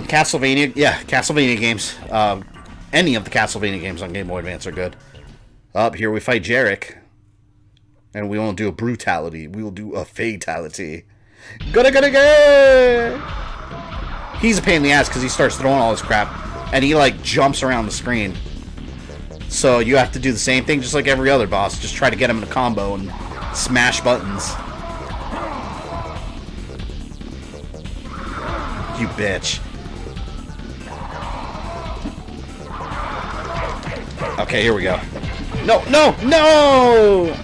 Castlevania, yeah, Castlevania games. Any of the Castlevania games on Game Boy Advance are good. Up here we fight Jarek. And we won't do a brutality. We will do a fatality. Go! He's a pain in the ass because he starts throwing all this crap. And he, like, jumps around the screen. So you have to do the same thing just like every other boss. Just try to get him in a combo and smash buttons. You bitch. Okay, here we go. No, no, no!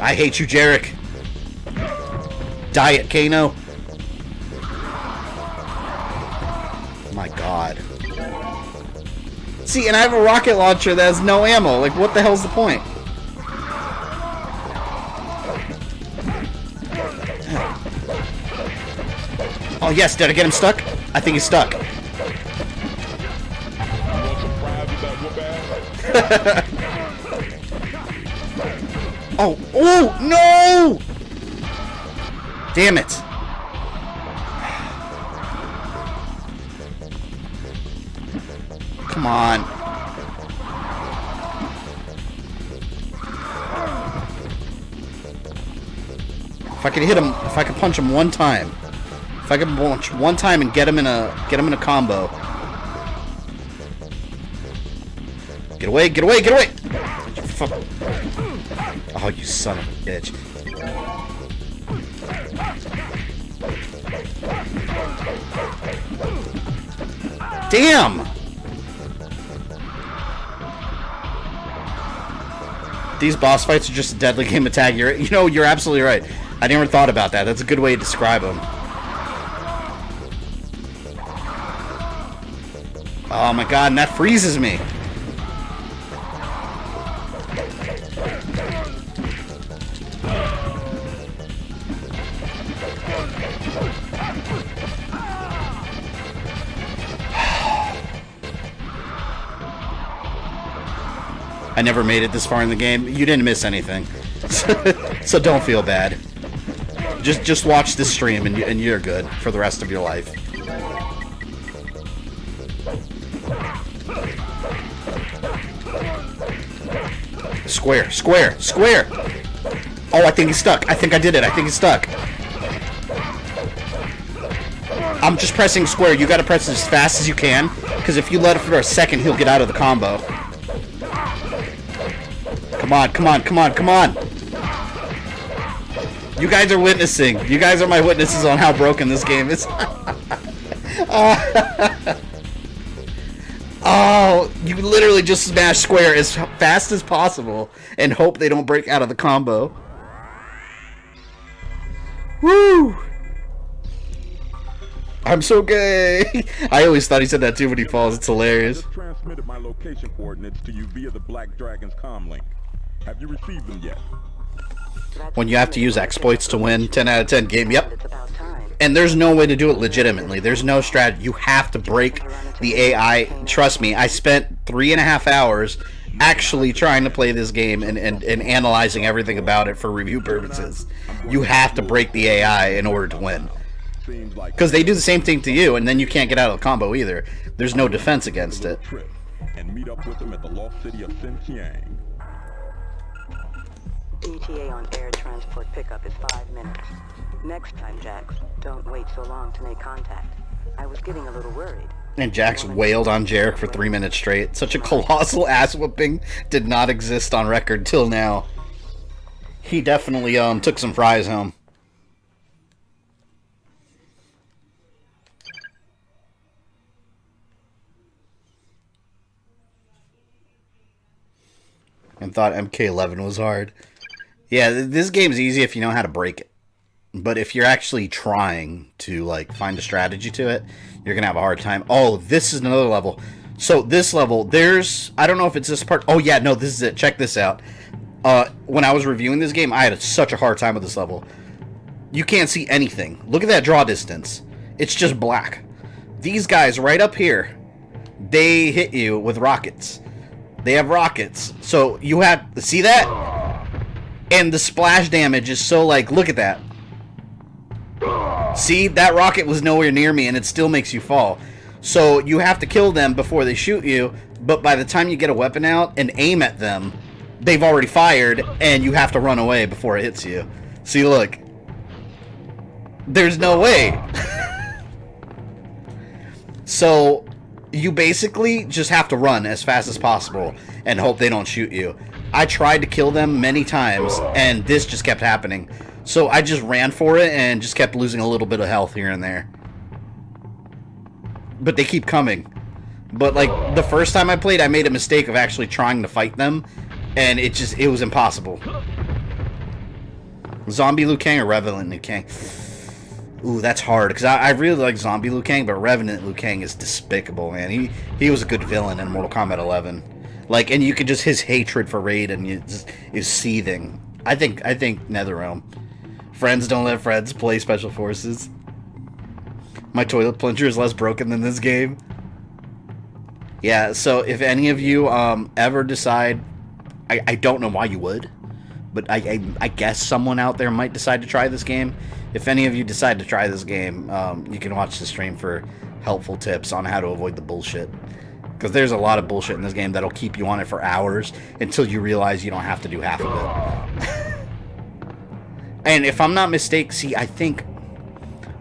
I hate you, Jarek. Diet Kano. My God. See, and I have a rocket launcher that has no ammo. Like, what the hell's the point? Oh, yes. Did I get him stuck? I think he's stuck. Oh, oh, no! Damn it. Come on. If I could hit him, if I could punch him one time. If I could punch one time and get him in a combo. Get away, get away, get away! Fuck. Oh, you son of a bitch. Damn! These boss fights are just a deadly game of tag. You know, you're absolutely right. I never thought about that. That's a good way to describe them. Oh my God, and that freezes me. I never made it this far in the game. You didn't miss anything. So don't feel bad. Just watch this stream and you're good for the rest of your life. Square, square, square! Oh, I think he's stuck. I think I did it. I think he's stuck. I'm just pressing square. You gotta press it as fast as you can, because if you let it for a second, he'll get out of the combo. Come on, come on, come on, come on! You guys are witnessing. You guys are my witnesses on how broken this game is. Oh, you literally just smash square as fast as possible and hope they don't break out of the combo. Woo! I'm so gay. I always thought he said that too when he falls. It's hilarious. I just transmitted my location coordinates to you via the Black Dragon's comlink. Have you received them yet? When you have to use exploits to win, 10 out of 10 game, yep. And there's no way to do it legitimately. There's no strategy. You have to break the AI. Trust me, I spent 3.5 hours actually trying to play this game and analyzing everything about it for review purposes. You have to break the AI in order to win. Because they do the same thing to you, and then you can't get out of the combo either. There's no defense against it. And meet up with them at the lost city of Xinjiang. ETA on air transport pickup is 5 minutes. Next time, Jax, don't wait so long to make contact. I was getting a little worried. And Jax wailed on Jarek for 3 minutes straight. Such a colossal ass whooping did not exist on record till now. He definitely took some fries home. And thought MK11 was hard. Yeah, this game's easy if you know how to break it. But if you're actually trying to, like, find a strategy to it, you're going to have a hard time. Oh, this is another level. So, this level, there's... I don't know if it's this part... Oh, yeah, no, this is it. Check this out. When I was reviewing this game, I had such a hard time with this level. You can't see anything. Look at that draw distance. It's just black. These guys right up here, they hit you with rockets. They have rockets. So, you have... See that? And the splash damage is so, like, look at that. See, that rocket was nowhere near me, and it still makes you fall. So you have to kill them before they shoot you, but by the time you get a weapon out and aim at them, they've already fired, and you have to run away before it hits you. See, look. There's no way. So you basically just have to run as fast as possible and hope they don't shoot you. I tried to kill them many times, and this just kept happening. So I just ran for it and just kept losing a little bit of health here and there. But they keep coming. But like the first time I played, I made a mistake of actually trying to fight them, and it was impossible. Zombie Liu Kang or Revenant Liu Kang? Ooh, that's hard, because I really like Zombie Liu Kang, but Revenant Liu Kang is despicable, man. He was a good villain in Mortal Kombat 11. Like, and you could just, his hatred for Raiden is seething. I think NetherRealm. Friends don't let friends play Special Forces. My toilet plunger is less broken than this game. Yeah, so if any of you ever decide, I don't know why you would, but I guess someone out there might decide to try this game. If any of you decide to try this game, you can watch the stream for helpful tips on how to avoid the bullshit. Because there's a lot of bullshit in this game that'll keep you on it for hours until you realize you don't have to do half of it. And if I'm not mistaken, see, I think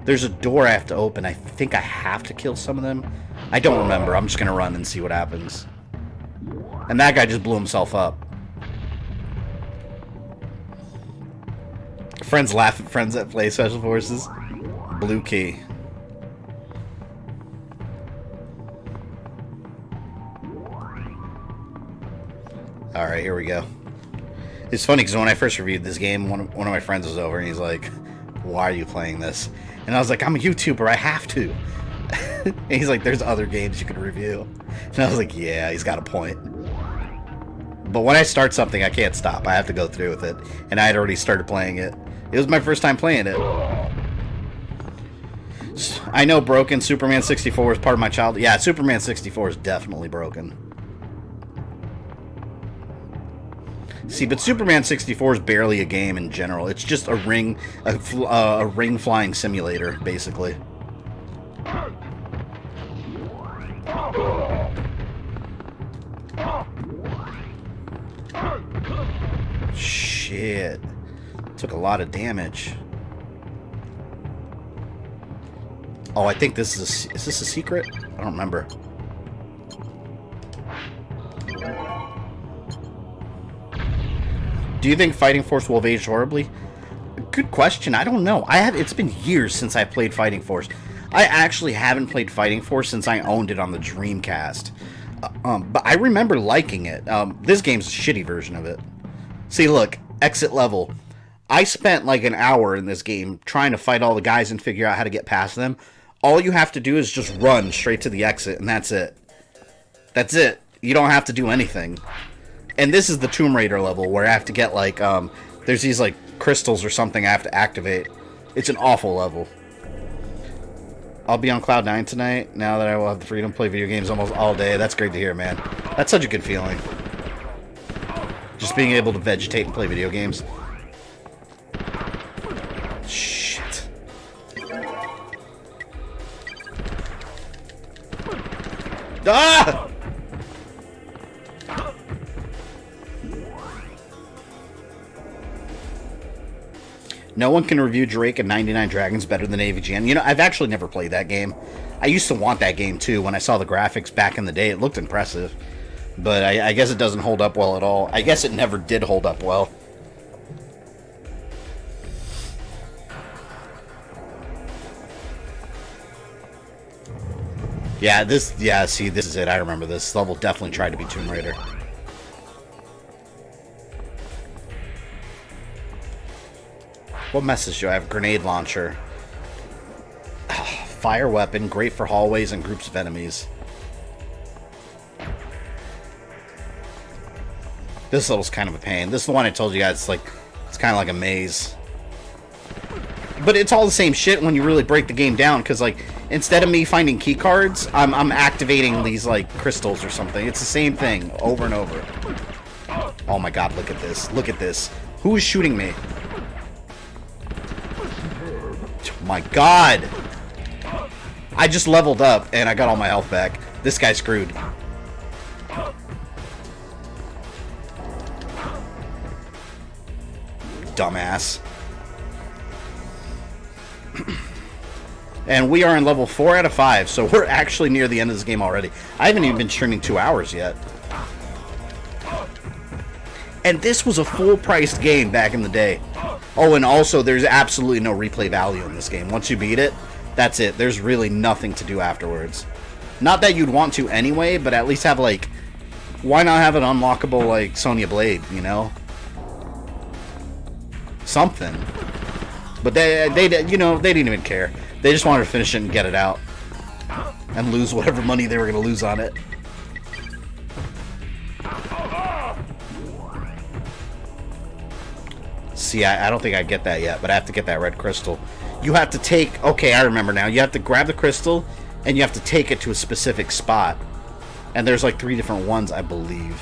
there's a door I have to open. I think I have to kill some of them. I don't remember. I'm just going to run and see what happens. And that guy just blew himself up. Friends laugh at friends that play Special Forces. Blue key. Alright, here we go. It's funny because when I first reviewed this game, one of my friends was over and he's like, why are you playing this? And I was like, I'm a YouTuber, I have to. And he's like, there's other games you can review. And I was like, yeah, he's got a point. But when I start something, I can't stop. I have to go through with it. And I had already started playing it. It was my first time playing it. I know broken. Superman 64 is part of my childhood. Yeah, Superman 64 is definitely broken. See, but Superman 64 is barely a game in general. It's just a ring flying simulator, basically. Shit. Took a lot of damage. Oh, I think this is this a secret? I don't remember. Do you think Fighting Force will have aged horribly? Good question. I don't know. It's been years since I played Fighting Force. I actually haven't played Fighting Force since I owned it on the Dreamcast. But I remember liking it. This game's a shitty version of it. See, look, exit level. I spent like an hour in this game trying to fight all the guys and figure out how to get past them. All you have to do is just run straight to the exit, and that's it. That's it. You don't have to do anything. And this is the Tomb Raider level where I have to get like, there's these like crystals or something I have to activate. It's an awful level. I'll be on Cloud 9 tonight, now that I will have the freedom to play video games almost all day. That's great to hear, man. That's such a good feeling. Just being able to vegetate and play video games. Shit. Ah! No one can review Drake and 99 Dragons better than AVGN. You know, I've actually never played that game. I used to want that game, too. When I saw the graphics back in the day, it looked impressive. But I guess it doesn't hold up well at all. I guess it never did hold up well. Yeah, see, this is it. I remember this level definitely tried to be Tomb Raider. What message do I have? Grenade launcher. Fire weapon, great for hallways and groups of enemies. This level's kind of a pain. This is the one I told you guys, it's kind of like a maze. But it's all the same shit when you really break the game down, because, like, instead of me finding key cards, I'm activating these, like, crystals or something. It's the same thing over and over. Oh my god, look at this. Look at this. Who is shooting me? My God. I just leveled up and I got all my health back. This guy's screwed. Dumbass. And we are in level 4 out of 5, so we're actually near the end of this game already. I haven't even been streaming 2 hours yet. And this was a full-priced game back in the day. Oh, and also, there's absolutely no replay value in this game. Once you beat it, that's it. There's really nothing to do afterwards. Not that you'd want to anyway, but at least have, like... Why not have an unlockable, like, Sonya Blade, you know? Something. But they you know, they didn't even care. They just wanted to finish it and get it out. And lose whatever money they were going to lose on it. See, I don't think I get that yet, but I have to get that red crystal. You have to take... Okay, I remember now. You have to grab the crystal, and you have to take it to a specific spot. And there's like 3 different ones, I believe.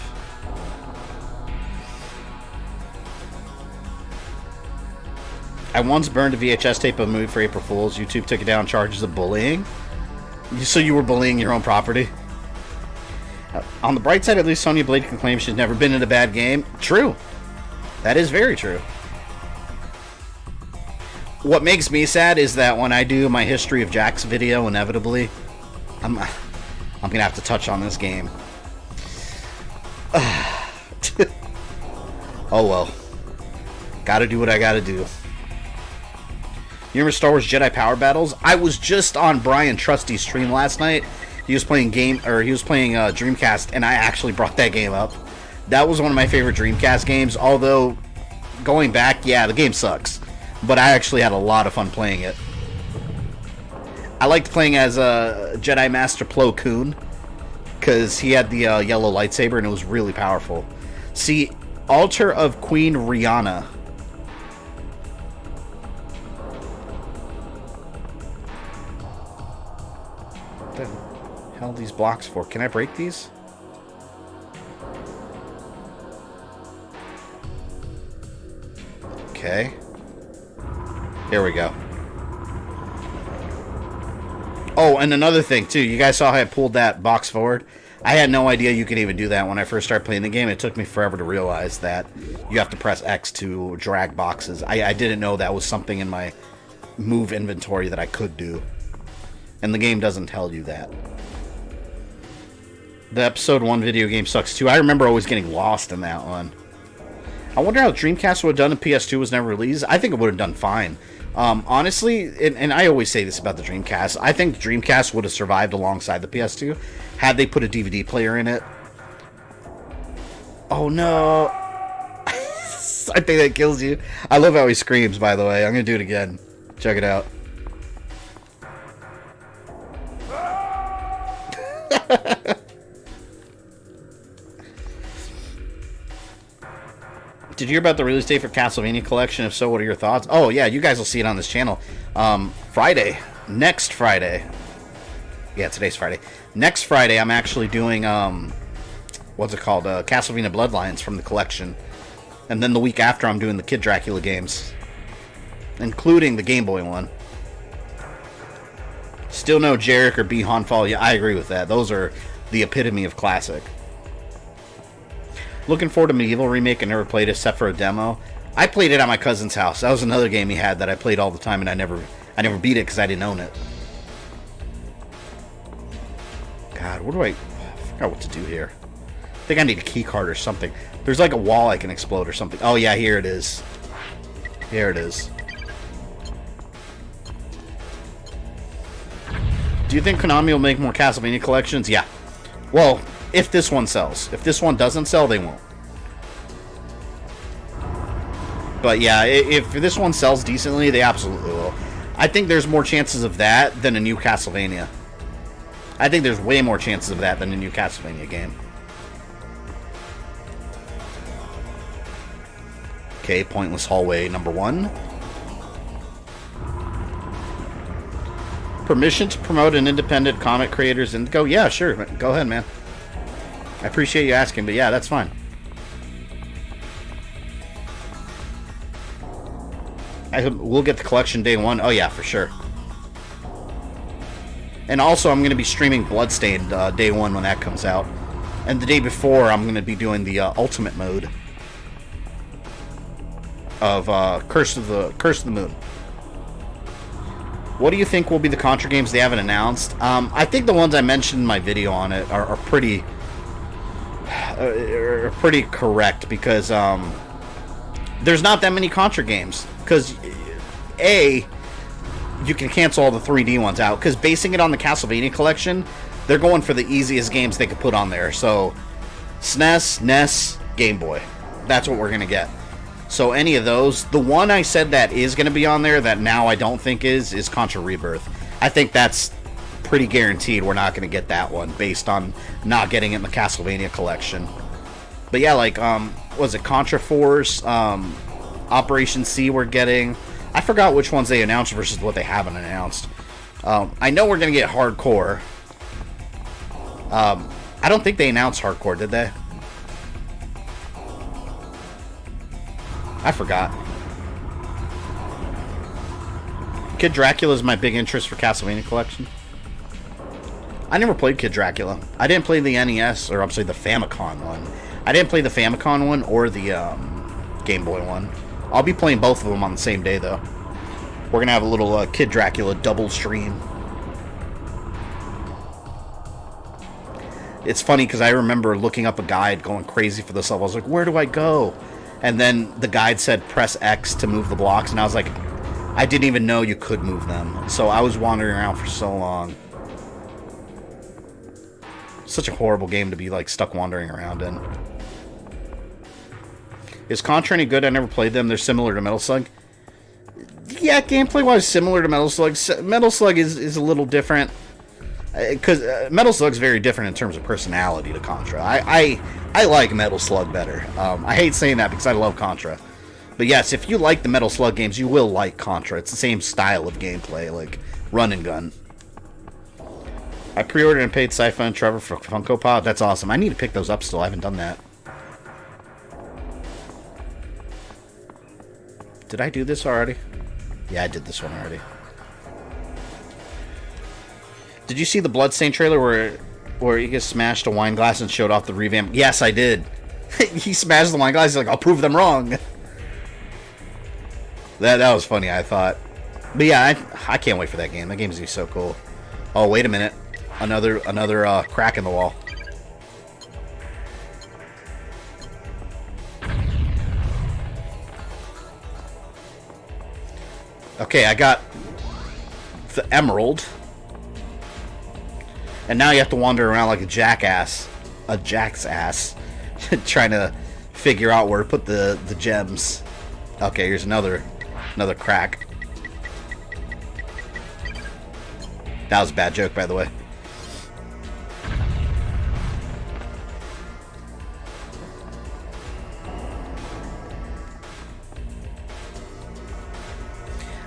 I once burned a VHS tape of a movie for April Fools. YouTube took it down on charges of bullying. So you were bullying your own property? On the bright side, at least Sonya Blade can claim she's never been in a bad game. True. That is very true. What makes me sad is that when I do my history of Jack's video, inevitably, I'm gonna have to touch on this game. Oh well. Gotta do what I gotta do. You remember Star Wars Jedi Power Battles? I was just on Bryan Trusty's stream last night. He was playing Dreamcast, and I actually brought that game up. That was one of my favorite Dreamcast games, although going back, yeah, the game sucks. But I actually had a lot of fun playing it. I liked playing as Jedi Master Plo Koon, because he had the yellow lightsaber, and it was really powerful. See, Altar of Queen Rihanna. What the hell are these blocks for? Can I break these? Okay. Here we go. Oh, and another thing, too. You guys saw how I pulled that box forward? I had no idea you could even do that when I first started playing the game. It took me forever to realize that you have to press X to drag boxes. I didn't know that was something in my move inventory that I could do. And the game doesn't tell you that. The episode 1 video game sucks, too. I remember always getting lost in that one. I wonder how Dreamcast would have done if PS2 was never released. I think it would have done fine. Honestly, and I always say this about the Dreamcast, I think Dreamcast would have survived alongside the PS2 had they put a DVD player in it. Oh no. I think that kills you. I love how he screams, by the way. I'm going to do it again. Check it out. Did you hear about the release date for Castlevania Collection? If so, what are your thoughts? Oh, yeah, you guys will see it on this channel. Friday. Next Friday. Yeah, today's Friday. Next Friday, I'm actually doing, what's it called? Castlevania Bloodlines from the collection. And then the week after, I'm doing the Kid Dracula games. Including the Game Boy one. Still no Jarek or B. Honfall. Yeah, I agree with that. Those are the epitome of classic. Looking forward to Medieval Remake. I never played it except for a demo. I played it at my cousin's house. That was another game he had that I played all the time, and I never beat it because I didn't own it. God, what do I forgot what to do here. I think I need a key card or something. There's like a wall I can explode or something. Oh yeah, here it is. Here it is. Do you think Konami will make more Castlevania collections? Yeah. Well, if this one sells. If this one doesn't sell, they won't. But yeah, if this one sells decently, they absolutely will. I think there's more chances of that than a new Castlevania. I think there's way more chances of that than a new Castlevania game. Okay, Pointless Hallway number 1. Permission to promote an independent comic creators and go. Yeah, sure. Go ahead, man. I appreciate you asking, but yeah, that's fine. we'll get the collection day one. Oh yeah, for sure. And also, I'm going to be streaming Bloodstained day one when that comes out. And the day before, I'm going to be doing the ultimate mode of Curse of the Moon. What do you think will be the Contra games they haven't announced? I think the ones I mentioned in my video on it are pretty correct, because there's not that many Contra games. Because you can cancel all the 3D ones out, because basing it on the Castlevania collection, they're going for the easiest games they could put on there. So SNES, NES, Game Boy, that's what we're gonna get. So any of those, the one I said that is gonna be on there that now I don't think is Contra Rebirth. I think that's pretty guaranteed we're not gonna get that one based on not getting it in the Castlevania collection. But yeah, like was it Contra Force, Operation C we're getting. I forgot which ones they announced versus what they haven't announced. I know we're going to get Hardcore. I don't think they announced Hardcore, did they? I forgot. Kid Dracula is my big interest for Castlevania collection. I never played Kid Dracula. I didn't play the NES, or I'm sorry, the Famicom one. I didn't play the Famicom one or the Game Boy one. I'll be playing both of them on the same day, though. We're going to have a little Kid Dracula double stream. It's funny, because I remember looking up a guide, going crazy for this level. I was like, where do I go? And then the guide said, press X to move the blocks. And I was like, I didn't even know you could move them. So I was wandering around for so long. Such a horrible game to be, like, stuck wandering around in. Is Contra any good? I never played them. They're similar to Metal Slug. Yeah, gameplay-wise, similar to Metal Slug. Metal Slug is a little different. Because Metal Slug's very different in terms of personality to Contra. I like Metal Slug better. I hate saying that because I love Contra. But yes, if you like the Metal Slug games, you will like Contra. It's the same style of gameplay, like run and gun. I pre-ordered and paid Sci-Fi and Trevor for Funko Pop. That's awesome. I need to pick those up still. I haven't done that. Did I do this already? Yeah, I did this one already. Did you see the Bloodstain trailer where he just smashed a wine glass and showed off the revamp? Yes, I did. He smashed the wine glass. He's like, I'll prove them wrong. That was funny, I thought. But yeah, I can't wait for that game. That game's gonna be so cool. Oh, wait a minute. Another crack in the wall. Okay, I got the emerald. And now you have to wander around like a jackass. A jack's ass. Trying to figure out where to put the gems. Okay, here's another crack. That was a bad joke, by the way.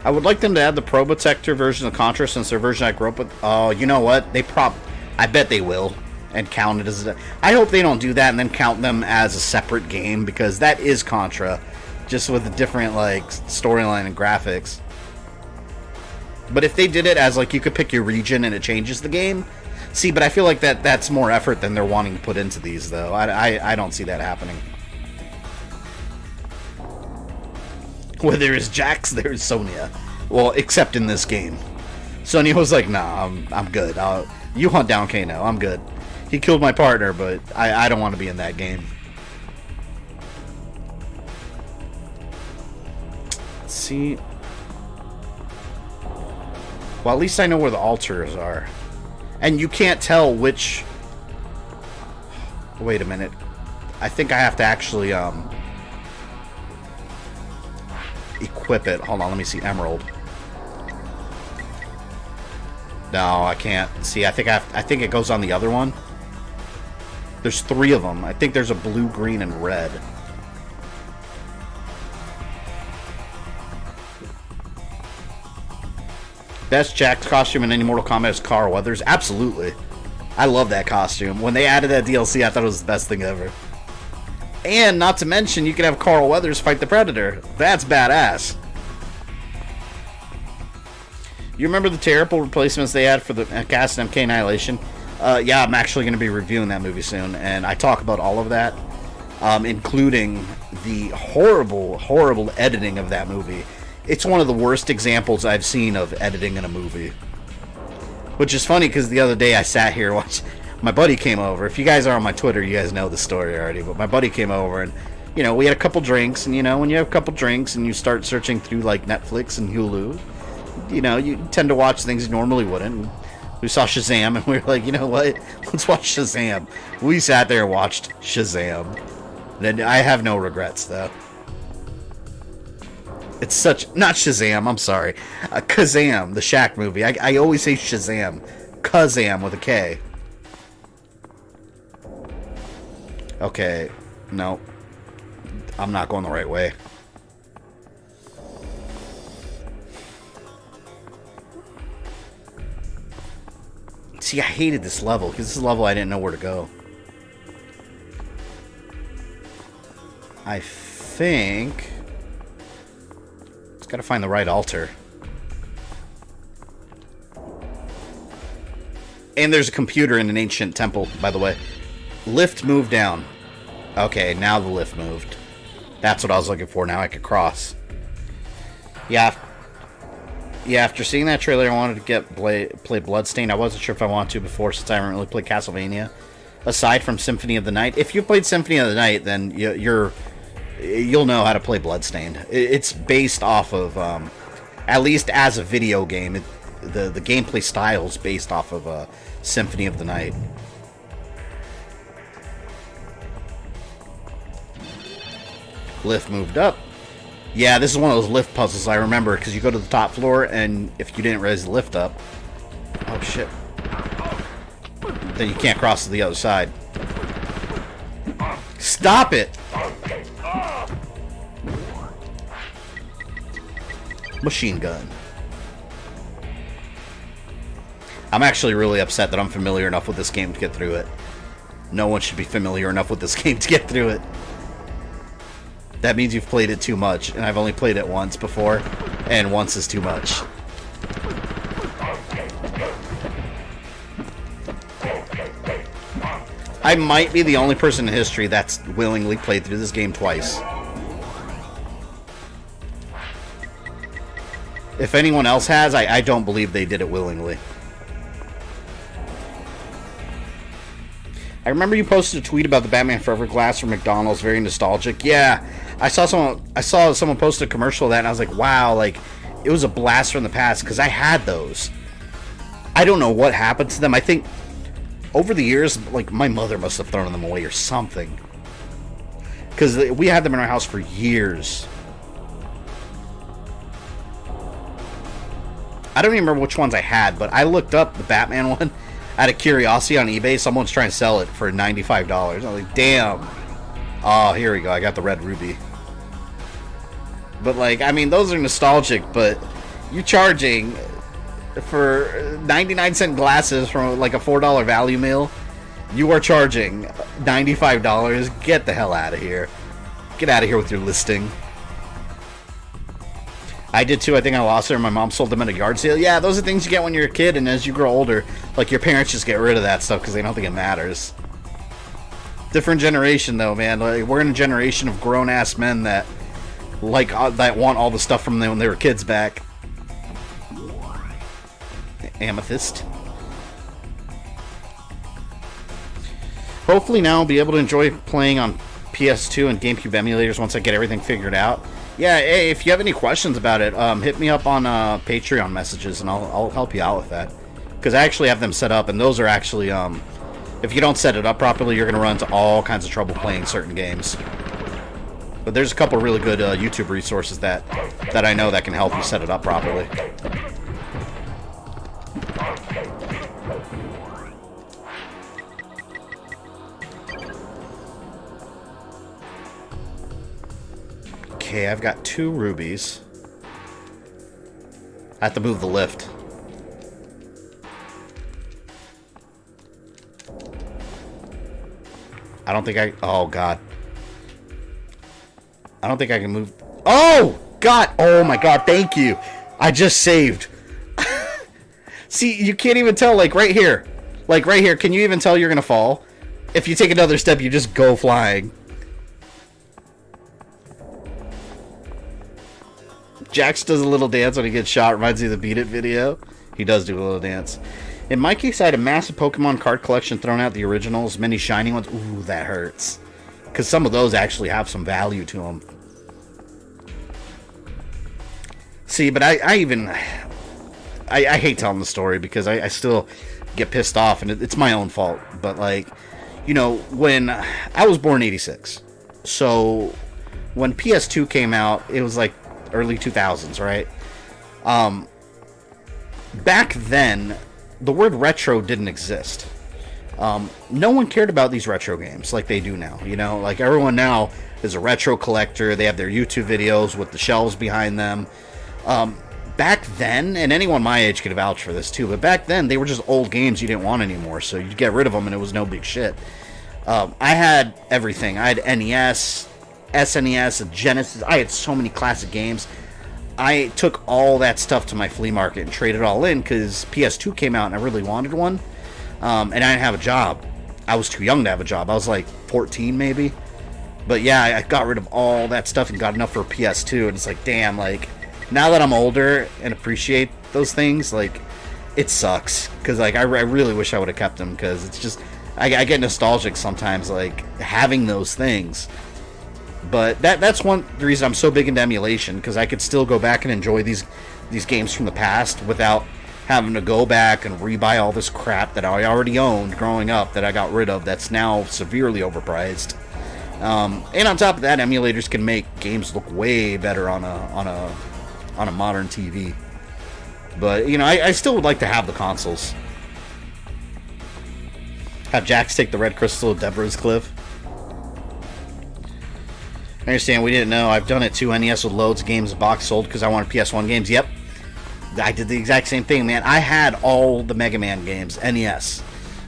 I would like them to add the Probotector version of Contra since their version I grew up with. Oh, you know what? I bet they will. And count it as I hope they don't do that and then count them as a separate game, because that is Contra, just with a different like storyline and graphics. But if they did it as like you could pick your region and it changes the game, see. But I feel like that's more effort than they're wanting to put into these, though. I don't see that happening. Where there is Jax, there is Sonya. Well, except in this game. Sonya was like, nah, I'm good. You hunt down Kano, I'm good. He killed my partner, but I don't want to be in that game. Let's see. Well, at least I know where the altars are. And you can't tell which... Wait a minute. I think I have to actually, equip it. Hold on, let me see. Emerald. No, I can't. See, I think it goes on the other one. There's 3 of them. I think there's a blue, green, and red. Best Jack's costume in any Mortal Kombat is Carl Weathers. Absolutely. I love that costume. When they added that DLC, I thought it was the best thing ever. And not to mention, you can have Carl Weathers fight the Predator. That's badass. You remember the terrible replacements they had for the cast and MK Annihilation? Yeah, I'm actually going to be reviewing that movie soon, and I talk about all of that, including the horrible, horrible editing of that movie. It's one of the worst examples I've seen of editing in a movie. Which is funny, because the other day I sat here watching... My buddy came over. If you guys are on my Twitter, you guys know the story already, but my buddy came over, and, you know, we had a couple drinks, and, you know, when you have a couple drinks and you start searching through, like, Netflix and Hulu, you know, you tend to watch things you normally wouldn't. We saw Shazam, and we were like, you know what? Let's watch Shazam. We sat there and watched Shazam. And I have no regrets, though. It's such... Not Shazam, I'm sorry. Kazam, the Shaq movie. I always say Shazam. Kazam with a K. Okay. No. I'm not going the right way. See, I hated this level, because this is a level I didn't know where to go. I think... Just gotta find the right altar. And there's a computer in an ancient temple, by the way. Lift moved down. Okay, now the lift moved. That's what I was looking for. Now I could cross. Yeah, after seeing that trailer, I wanted to play Bloodstained. I wasn't sure if I wanted to before, since I haven't really played Castlevania. Aside from Symphony of the Night. If you've played Symphony of the Night, then you'll know how to play Bloodstained. It's based off of, at least as a video game, the gameplay style is based off of Symphony of the Night. Lift moved up. Yeah, this is one of those lift puzzles I remember, because you go to the top floor, and if you didn't raise the lift up... Oh, shit. Then you can't cross to the other side. Stop it! Machine gun. I'm actually really upset that I'm familiar enough with this game to get through it. No one should be familiar enough with this game to get through it. That means you've played it too much, and I've only played it once before, and once is too much. I might be the only person in history that's willingly played through this game twice. If anyone else has, I don't believe they did it willingly. I remember you posted a tweet about the Batman Forever glass from McDonald's, very nostalgic. Yeah, I saw someone post a commercial of that, and I was like, wow, like, it was a blast from the past, because I had those. I don't know what happened to them. I think over the years, like, my mother must have thrown them away or something, because we had them in our house for years. I don't even remember which ones I had, but I looked up the Batman one out of curiosity on eBay. Someone's trying to sell it for $95. I was like, damn. Oh, here we go. I got the red ruby. But, like, I mean, those are nostalgic, but you're charging for 99-cent glasses from, like, a $4 value meal. You are charging $95. Get the hell out of here. Get out of here with your listing. I did too. I think I lost her. My mom sold them at a yard sale. Yeah, those are things you get when you're a kid, and as you grow older, like, your parents just get rid of that stuff because they don't think it matters. Different generation, though, man. Like, we're in a generation of grown-ass men that that want all the stuff from them when they were kids back. Amethyst. Hopefully now I'll be able to enjoy playing on PS2 and GameCube emulators once I get everything figured out. Yeah, hey, if you have any questions about it, hit me up on Patreon messages, and I'll help you out with that. Because I actually have them set up, and those are actually, if you don't set it up properly, you're going to run into all kinds of trouble playing certain games. But there's a couple really good YouTube resources that I know that can help you set it up properly. Okay, I've got 2 rubies. I have to move the lift. I don't think I... Oh, God. I don't think I can move... Oh! God! Oh, my God, thank you! I just saved. See, you can't even tell, like, right here. Like, right here, can you even tell you're gonna fall? If you take another step, you just go flying. Jax does a little dance when he gets shot. Reminds me of the Beat It video. He does do a little dance. In my case, I had a massive Pokemon card collection, thrown out the originals, many shiny ones. Ooh, that hurts. Because some of those actually have some value to them. See, but I hate telling the story because I still get pissed off, and it's my own fault. But, like, you know, when I was born in 86. So when PS2 came out, it was like early 2000s, right? Back then, the word retro didn't exist. No one cared about these retro games like they do now. You know, like everyone now is a retro collector. They have their YouTube videos with the shelves behind them. Back then, and anyone my age could vouch for this too, but back then they were just old games you didn't want anymore, so you'd get rid of them and it was no big shit. I had everything. I had NES, SNES, Genesis. I had so many classic games. I took all that stuff to my flea market and traded it all in because PS2 came out and I really wanted one. And I didn't have a job. I was too young to have a job. I was like 14 maybe. But yeah, I got rid of all that stuff and got enough for PS2. And it's like, damn, like, now that I'm older and appreciate those things, like, it sucks. Because, like, I really wish I would have kept them because it's just, I get nostalgic sometimes, like, having those things. But that's one reason I'm so big into emulation, because I could still go back and enjoy these games from the past without having to go back and rebuy all this crap that I already owned growing up that I got rid of that's now severely overpriced. And on top of that, emulators can make games look way better on a modern TV. But, you know, I still would like to have the consoles. Have Jax take the red crystal of Deborah's Cliff. I understand, we didn't know. I've done it too. NES with loads of games, box sold because I wanted PS1 games. Yep. I did the exact same thing, man. I had all the Mega Man games, NES.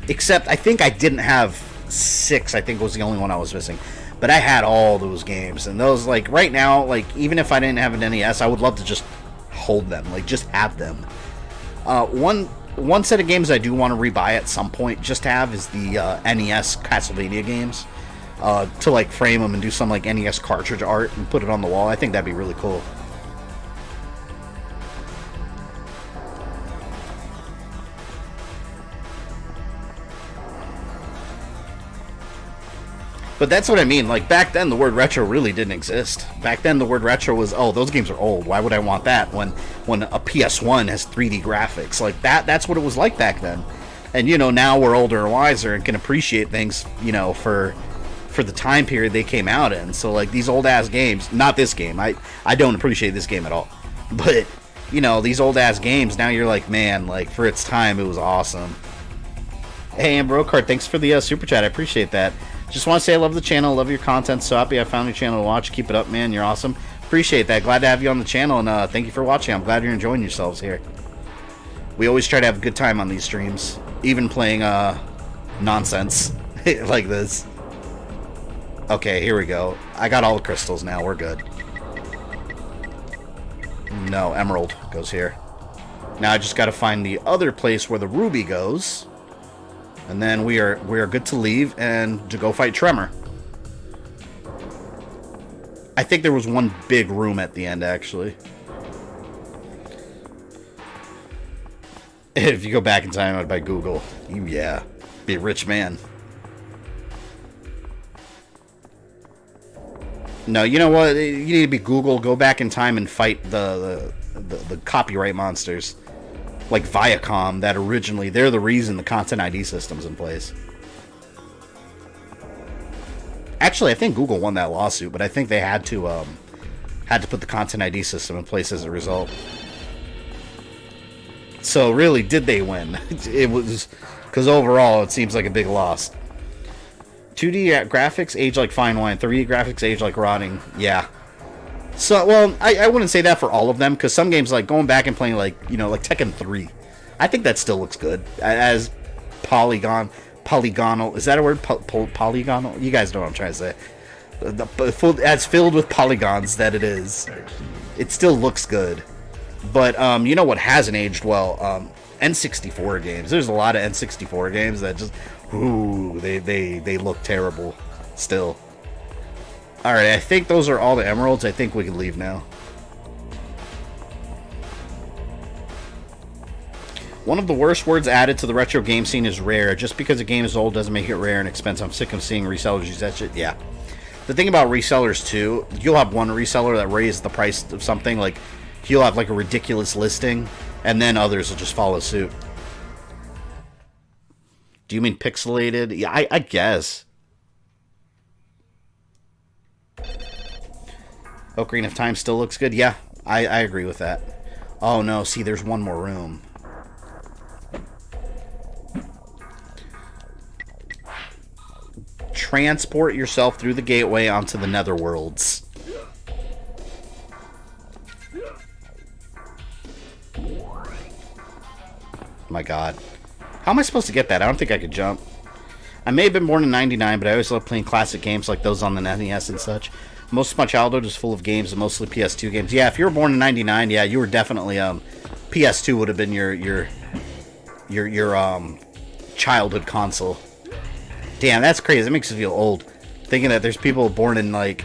Except, I think I didn't have 6. I think was the only one I was missing. But I had all those games. And those, like, right now, like, even if I didn't have an NES, I would love to just hold them. Like, just have them. One set of games I do want to rebuy at some point, just to have, is the NES Castlevania games. To, like, frame them and do some, like, NES cartridge art and put it on the wall. I think that'd be really cool. But that's what I mean. Like, back then, the word retro really didn't exist. Back then, the word retro was, oh, those games are old. Why would I want that when a PS1 has 3D graphics? Like, that's what it was like back then. And, you know, now we're older and wiser and can appreciate things, you know, for the time period they came out in. So, like, these old-ass games, not this game. I don't appreciate this game at all. But, you know, these old-ass games, now you're like, man, like, for its time, it was awesome. Hey, Amber Oakheart, thanks for the super chat. I appreciate that. Just want to say I love the channel, love your content. So happy I found your channel to watch. Keep it up, man. You're awesome. Appreciate that. Glad to have you on the channel, and thank you for watching. I'm glad you're enjoying yourselves here. We always try to have a good time on these streams, even playing nonsense like this. Okay, here we go. I got all the crystals now. We're good. No, emerald goes here. Now I just got to find the other place where the ruby goes. And then we are good to leave and to go fight Tremor. I think there was one big room at the end, actually. If you go back in time, I'd buy Google. Yeah, be a rich man. No, you know what? You need to be Google. Go back in time and fight the copyright monsters. Like Viacom, that originally, they're the reason the Content ID system's in place. Actually, I think Google won that lawsuit, but I think they had to put the Content ID system in place as a result. So really, did they win? It was, because overall, it seems like a big loss. 2D graphics age like fine wine. 3D graphics age like rotting. Yeah. So, well, I wouldn't say that for all of them, because some games, like, going back and playing, like, you know, like Tekken 3, I think that still looks good, as polygonal, is that a word? Polygonal? You guys know what I'm trying to say. As filled with polygons that it is, it still looks good. But, you know what hasn't aged well? N64 games. There's a lot of N64 games that just, ooh, they look terrible still. Alright, I think those are all the emeralds. I think we can leave now. One of the worst words added to the retro game scene is rare. Just because a game is old doesn't make it rare and expensive. I'm sick of seeing resellers use that shit. Yeah. The thing about resellers, too, you'll have one reseller that raised the price of something. Like, he'll have, like, a ridiculous listing, and then others will just follow suit. Do you mean pixelated? Yeah, I guess. Ocarina of Time still looks good? Yeah, I agree with that. Oh, no, see, there's one more room. Transport yourself through the gateway onto the netherworlds. My god. How am I supposed to get that? I don't think I could jump. I may have been born in 99, but I always loved playing classic games like those on the NES and such. Most of my childhood was full of games, and mostly PS2 games. Yeah, if you were born in 99, yeah, you were definitely, PS2 would have been your childhood console. Damn, that's crazy. That makes me feel old. Thinking that there's people born in, like,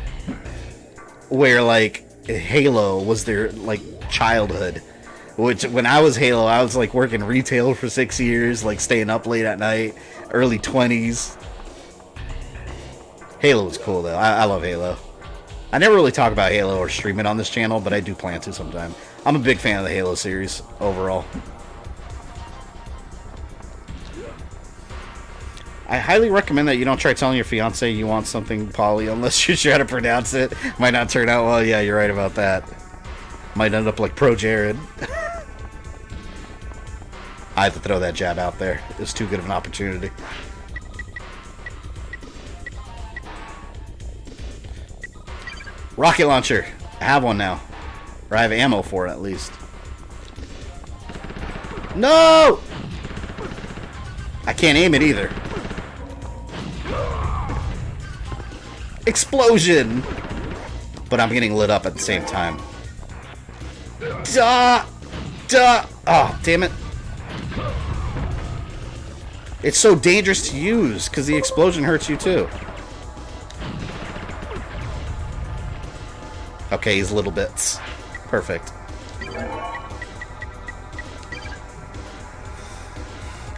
where, like, Halo was their, like, childhood. Which, when I was Halo, I was, like, working retail for 6 years, like, staying up late at night, early 20s. Halo was cool, though. I love Halo. I never really talk about Halo or stream it on this channel, but I do plan to sometime. I'm a big fan of the Halo series, overall. I highly recommend that you don't try telling your fiance you want something poly unless you're sure how to pronounce it. Might not turn out well. Yeah, you're right about that. Might end up like Pro Jared. I have to throw that jab out there. It's too good of an opportunity. Rocket launcher. I have one now. Or I have ammo for it, at least. No! I can't aim it either. Explosion! But I'm getting lit up at the same time. Duh! Duh! Oh, damn it. It's so dangerous to use, because the explosion hurts you too. Okay, he's little bits. Perfect.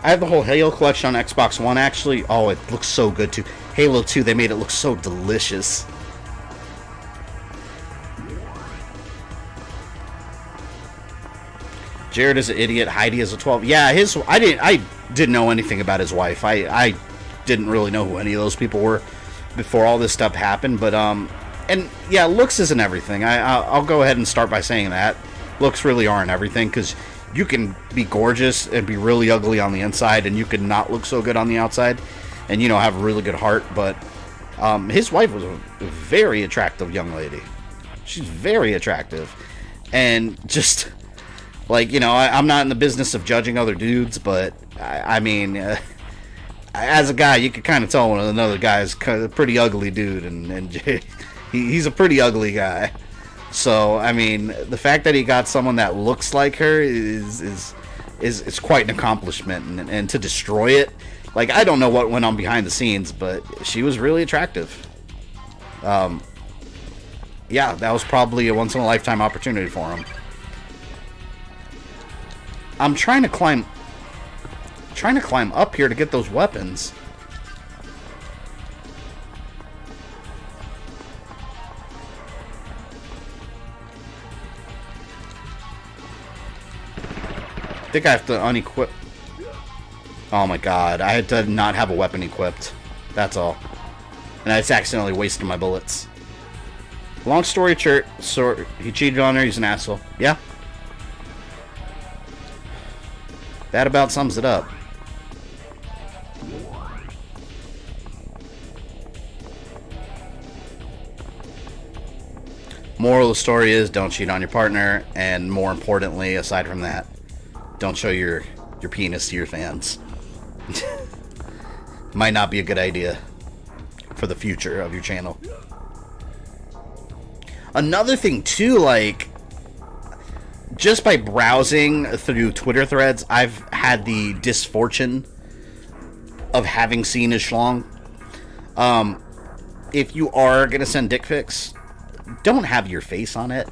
I have the whole Halo collection on Xbox One, actually. Oh, it looks so good, too. Halo 2, they made it look so delicious. Jared is an idiot. Heidi is a 12. Yeah, I didn't know anything about his wife. I didn't really know who any of those people were before all this stuff happened. But, and yeah, looks isn't everything. I'll go ahead and start by saying that. Looks really aren't everything, because you can be gorgeous and be really ugly on the inside, and you can not look so good on the outside, and, you know, have a really good heart. But his wife was a very attractive young lady. She's very attractive. And just, like, you know, I'm not in the business of judging other dudes, but, I mean, as a guy, you can kind of tell when another guy is kind of a pretty ugly dude, and he's a pretty ugly guy. So, I mean, the fact that he got someone that looks like her is quite an accomplishment. And to destroy it, like, I don't know what went on behind the scenes, but she was really attractive. Yeah, that was probably a once-in-a-lifetime opportunity for him. I'm trying to climb up here to get those weapons. I think I have to unequip. Oh my god, I had to not have a weapon equipped. That's all. And I just accidentally wasted my bullets. Long story short, so he cheated on her, he's an asshole. Yeah. That about sums it up. Moral of the story is, don't cheat on your partner, and more importantly, aside from that, don't show your penis to your fans. Might not be a good idea for the future of your channel. Another thing too, like, just by browsing through Twitter threads, I've had the misfortune of having seen his schlong. If you are going to send dick pics, don't have your face on it.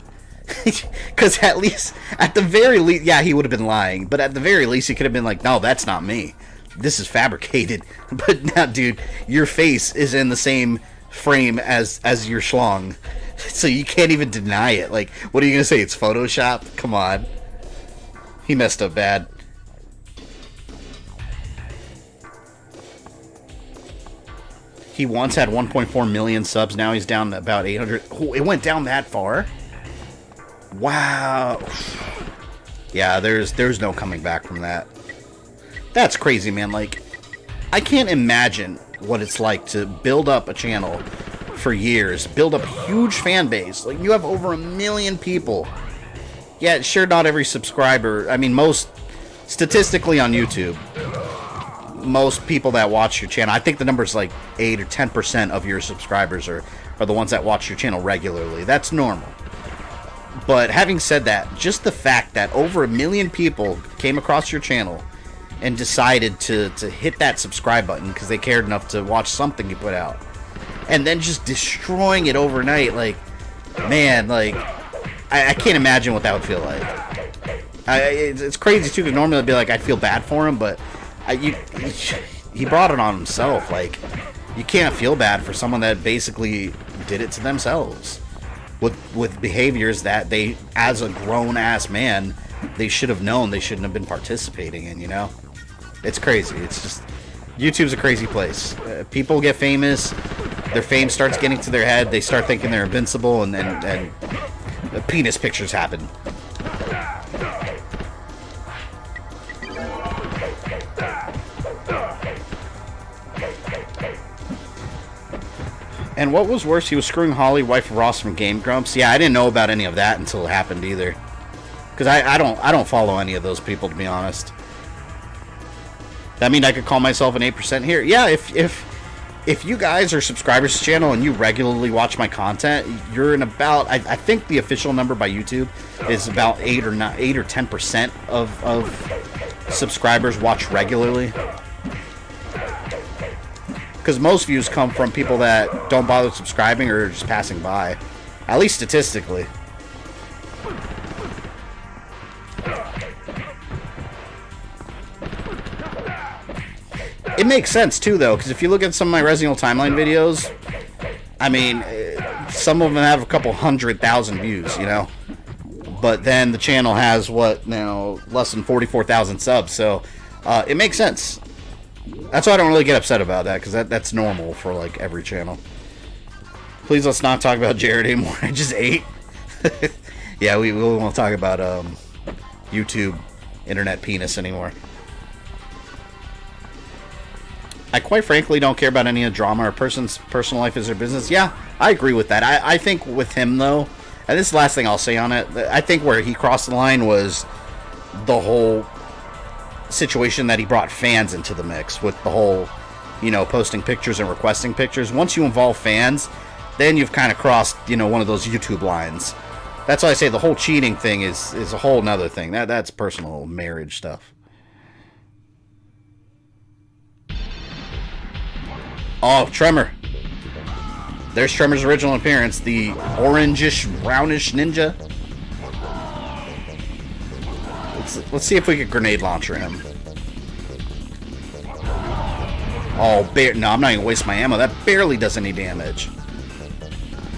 Because at the very least, yeah, he would have been lying. But at the very least, he could have been like, no, that's not me. This is fabricated. But now, dude, your face is in the same frame as your schlong. So you can't even deny it. Like, what are you going to say? It's Photoshop? Come on. He messed up bad. He once had 1.4 million subs. Now he's down to about 800. Oh, it went down that far? Wow. Yeah, there's no coming back from that. That's crazy, man. Like, I can't imagine what it's like to build up a channel for years, build up a huge fan base. Like, you have over 1 million people. Yeah, sure, not every subscriber. I mean, most, statistically on YouTube, most people that watch your channel, I think the number's like 8 or 10% of your subscribers are the ones that watch your channel regularly. That's normal. But having said that, just the fact that over 1 million people came across your channel and decided to hit that subscribe button because they cared enough to watch something you put out, and then just destroying it overnight, like, man, like, I can't imagine what that would feel like. It's crazy too, because normally I'd be like, I'd feel bad for him, but he brought it on himself. Like, you can't feel bad for someone that basically did it to themselves with behaviors that they, as a grown-ass man, they should have known they shouldn't have been participating in, you know? It's crazy. It's just, YouTube's a crazy place. People get famous, their fame starts getting to their head, they start thinking they're invincible, and the penis pictures happen. And what was worse, he was screwing Holly, wife of Ross, from Game Grumps. Yeah, I didn't know about any of that until it happened either. Because I don't follow any of those people, to be honest. That mean I could call myself an 8% here? Yeah, if you guys are subscribers to the channel and you regularly watch my content, you're in about, I think the official number by YouTube is about 8 or 10% of subscribers watch regularly. Because most views come from people that don't bother subscribing or just passing by. At least statistically. It makes sense too, though, because if you look at some of my Resident Evil Timeline videos, I mean, some of them have a couple 100,000 views, you know? But then the channel has, what, now, less than 44,000 subs, so it makes sense. That's why I don't really get upset about that, because that's normal for, like, every channel. Please let's not talk about Jared anymore. I just ate. Yeah, we won't talk about YouTube internet penis anymore. I quite frankly don't care about any of the drama. A person's personal life is their business. Yeah, I agree with that. I think with him, though, and this is the last thing I'll say on it, I think where he crossed the line was the whole situation that he brought fans into the mix with the whole, you know, posting pictures and requesting pictures. Once you involve fans, then you've kind of crossed, you know, one of those YouTube lines. That's why I say the whole cheating thing is a whole nother thing. That's personal marriage stuff. Oh, Tremor. There's Tremor's original appearance, the orangish, brownish ninja. Let's see if we can grenade launcher him. Oh, no, I'm not even waste my ammo. That barely does any damage.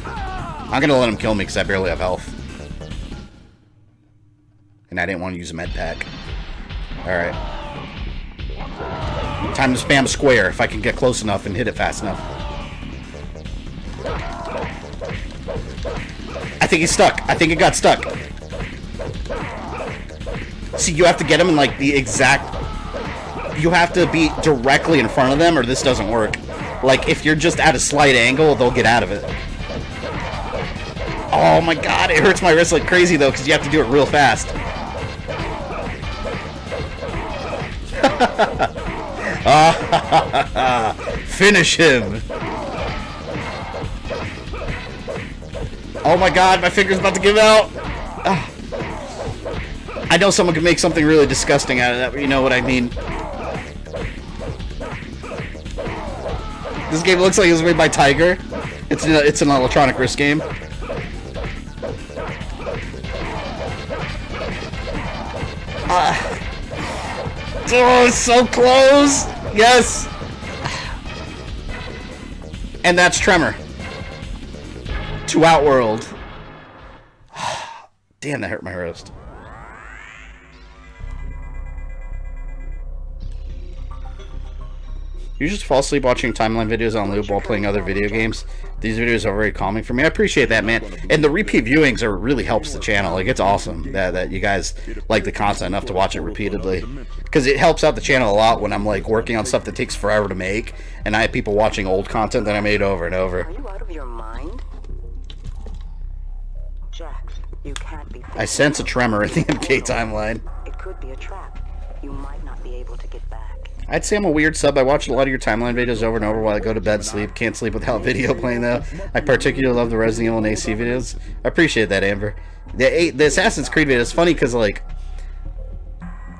I'm gonna let him kill me because I barely have health. And I didn't want to use a med pack. Alright. Time to spam square if I can get close enough and hit it fast enough. I think he's stuck. I think it got stuck. See, you have to get him in like the exact... You have to be directly in front of them or this doesn't work. Like, if you're just at a slight angle, they'll get out of it. Oh my god, it hurts my wrist like crazy though, because you have to do it real fast. Finish him. Oh my god, my finger's about to give out. know someone could make something really disgusting out of that, but you know what I mean. This game looks like it was made by Tiger. It's an electronic risk game. Oh, so close! Yes! And that's Tremor. To Outworld. Damn, that hurt my wrist. You just fall asleep watching timeline videos on loop while playing other video games. These videos are very calming for me. I appreciate that, man. And the repeat viewings really helps the channel. Like, it's awesome that you guys like the content enough to watch it repeatedly. Because it helps out the channel a lot when I'm, like, working on stuff that takes forever to make. And I have people watching old content that I made over and over. Are you out of your mind? Jax, you can't be... I sense a tremor in the MK timeline. It could be a trap. You might not be able to get back. I'd say I'm a weird sub. I watch a lot of your timeline videos over and over while I go to bed, sleep. Can't sleep without video playing, though. I particularly love the Resident Evil and AC videos. I appreciate that, Amber. The Assassin's Creed video is funny because, like,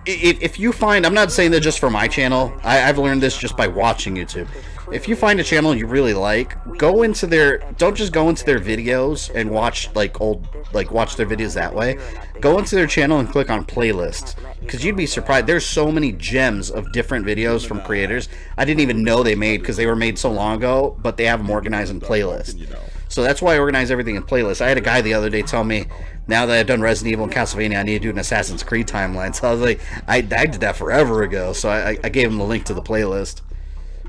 if you find... I'm not saying that just for my channel. I've learned this just by watching YouTube. If you find a channel you really like, go into their... Don't just go into their videos and watch, like, watch their videos that way. Go into their channel and click on playlists. Because you'd be surprised. There's so many gems of different videos from creators I didn't even know they made because they were made so long ago, but they have them organized in playlists. So that's why I organize everything in playlists. I had a guy the other day tell me, now that I've done Resident Evil and Castlevania, I need to do an Assassin's Creed timeline. So I was like, I did that forever ago. So I gave him the link to the playlist.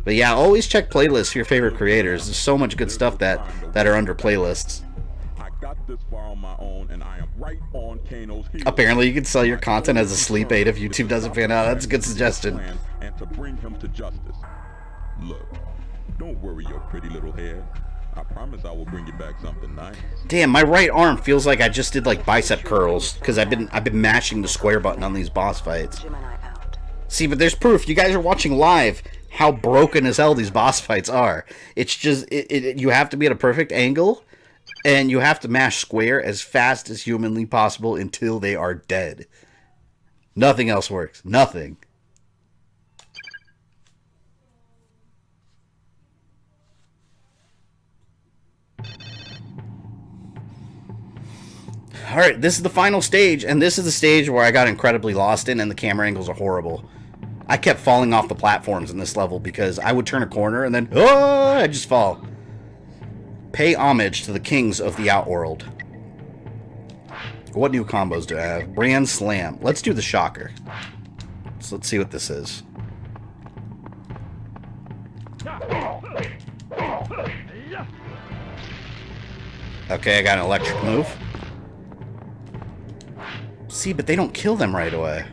But yeah, always check playlists for your favorite creators. There's so much good stuff that are under playlists. Apparently, you can sell your content as a sleep aid if YouTube doesn't pan out. That's a good suggestion. And to bring him to justice. Look, don't worry your pretty little head. I promise I will bring you back something nice. Damn, my right arm feels like I just did like bicep curls because I've been mashing the square button on these boss fights. See, but there's proof. You guys are watching live how broken as hell these boss fights are. It's just you have to be at a perfect angle. And you have to mash square as fast as humanly possible until they are dead. Nothing else works. Nothing. Alright, this is the final stage, and this is the stage where I got incredibly lost in, and the camera angles are horrible. I kept falling off the platforms in this level because I would turn a corner and then, oh, I just fall. Pay homage to the kings of the Outworld. What new combos do I have? Brand Slam. Let's do the Shocker. So let's see what this is. Okay, I got an electric move. See, but they don't kill them right away.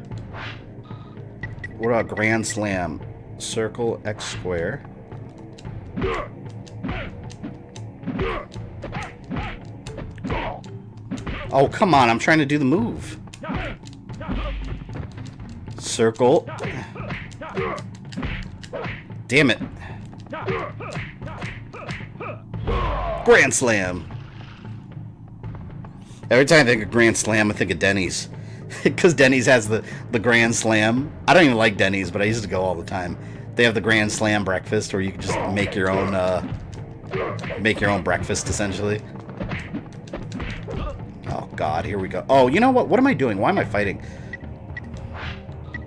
What about Grand Slam? Circle, X square. Oh, come on. I'm trying to do the move. Circle. Damn it. Grand Slam. Every time I think of Grand Slam, I think of Denny's. Because Denny's has the Grand Slam. I don't even like Denny's, but I used to go all the time. They have the Grand Slam breakfast where you can just make your own breakfast, essentially. Oh, God, here we go. Oh, you know what? What am I doing? Why am I fighting?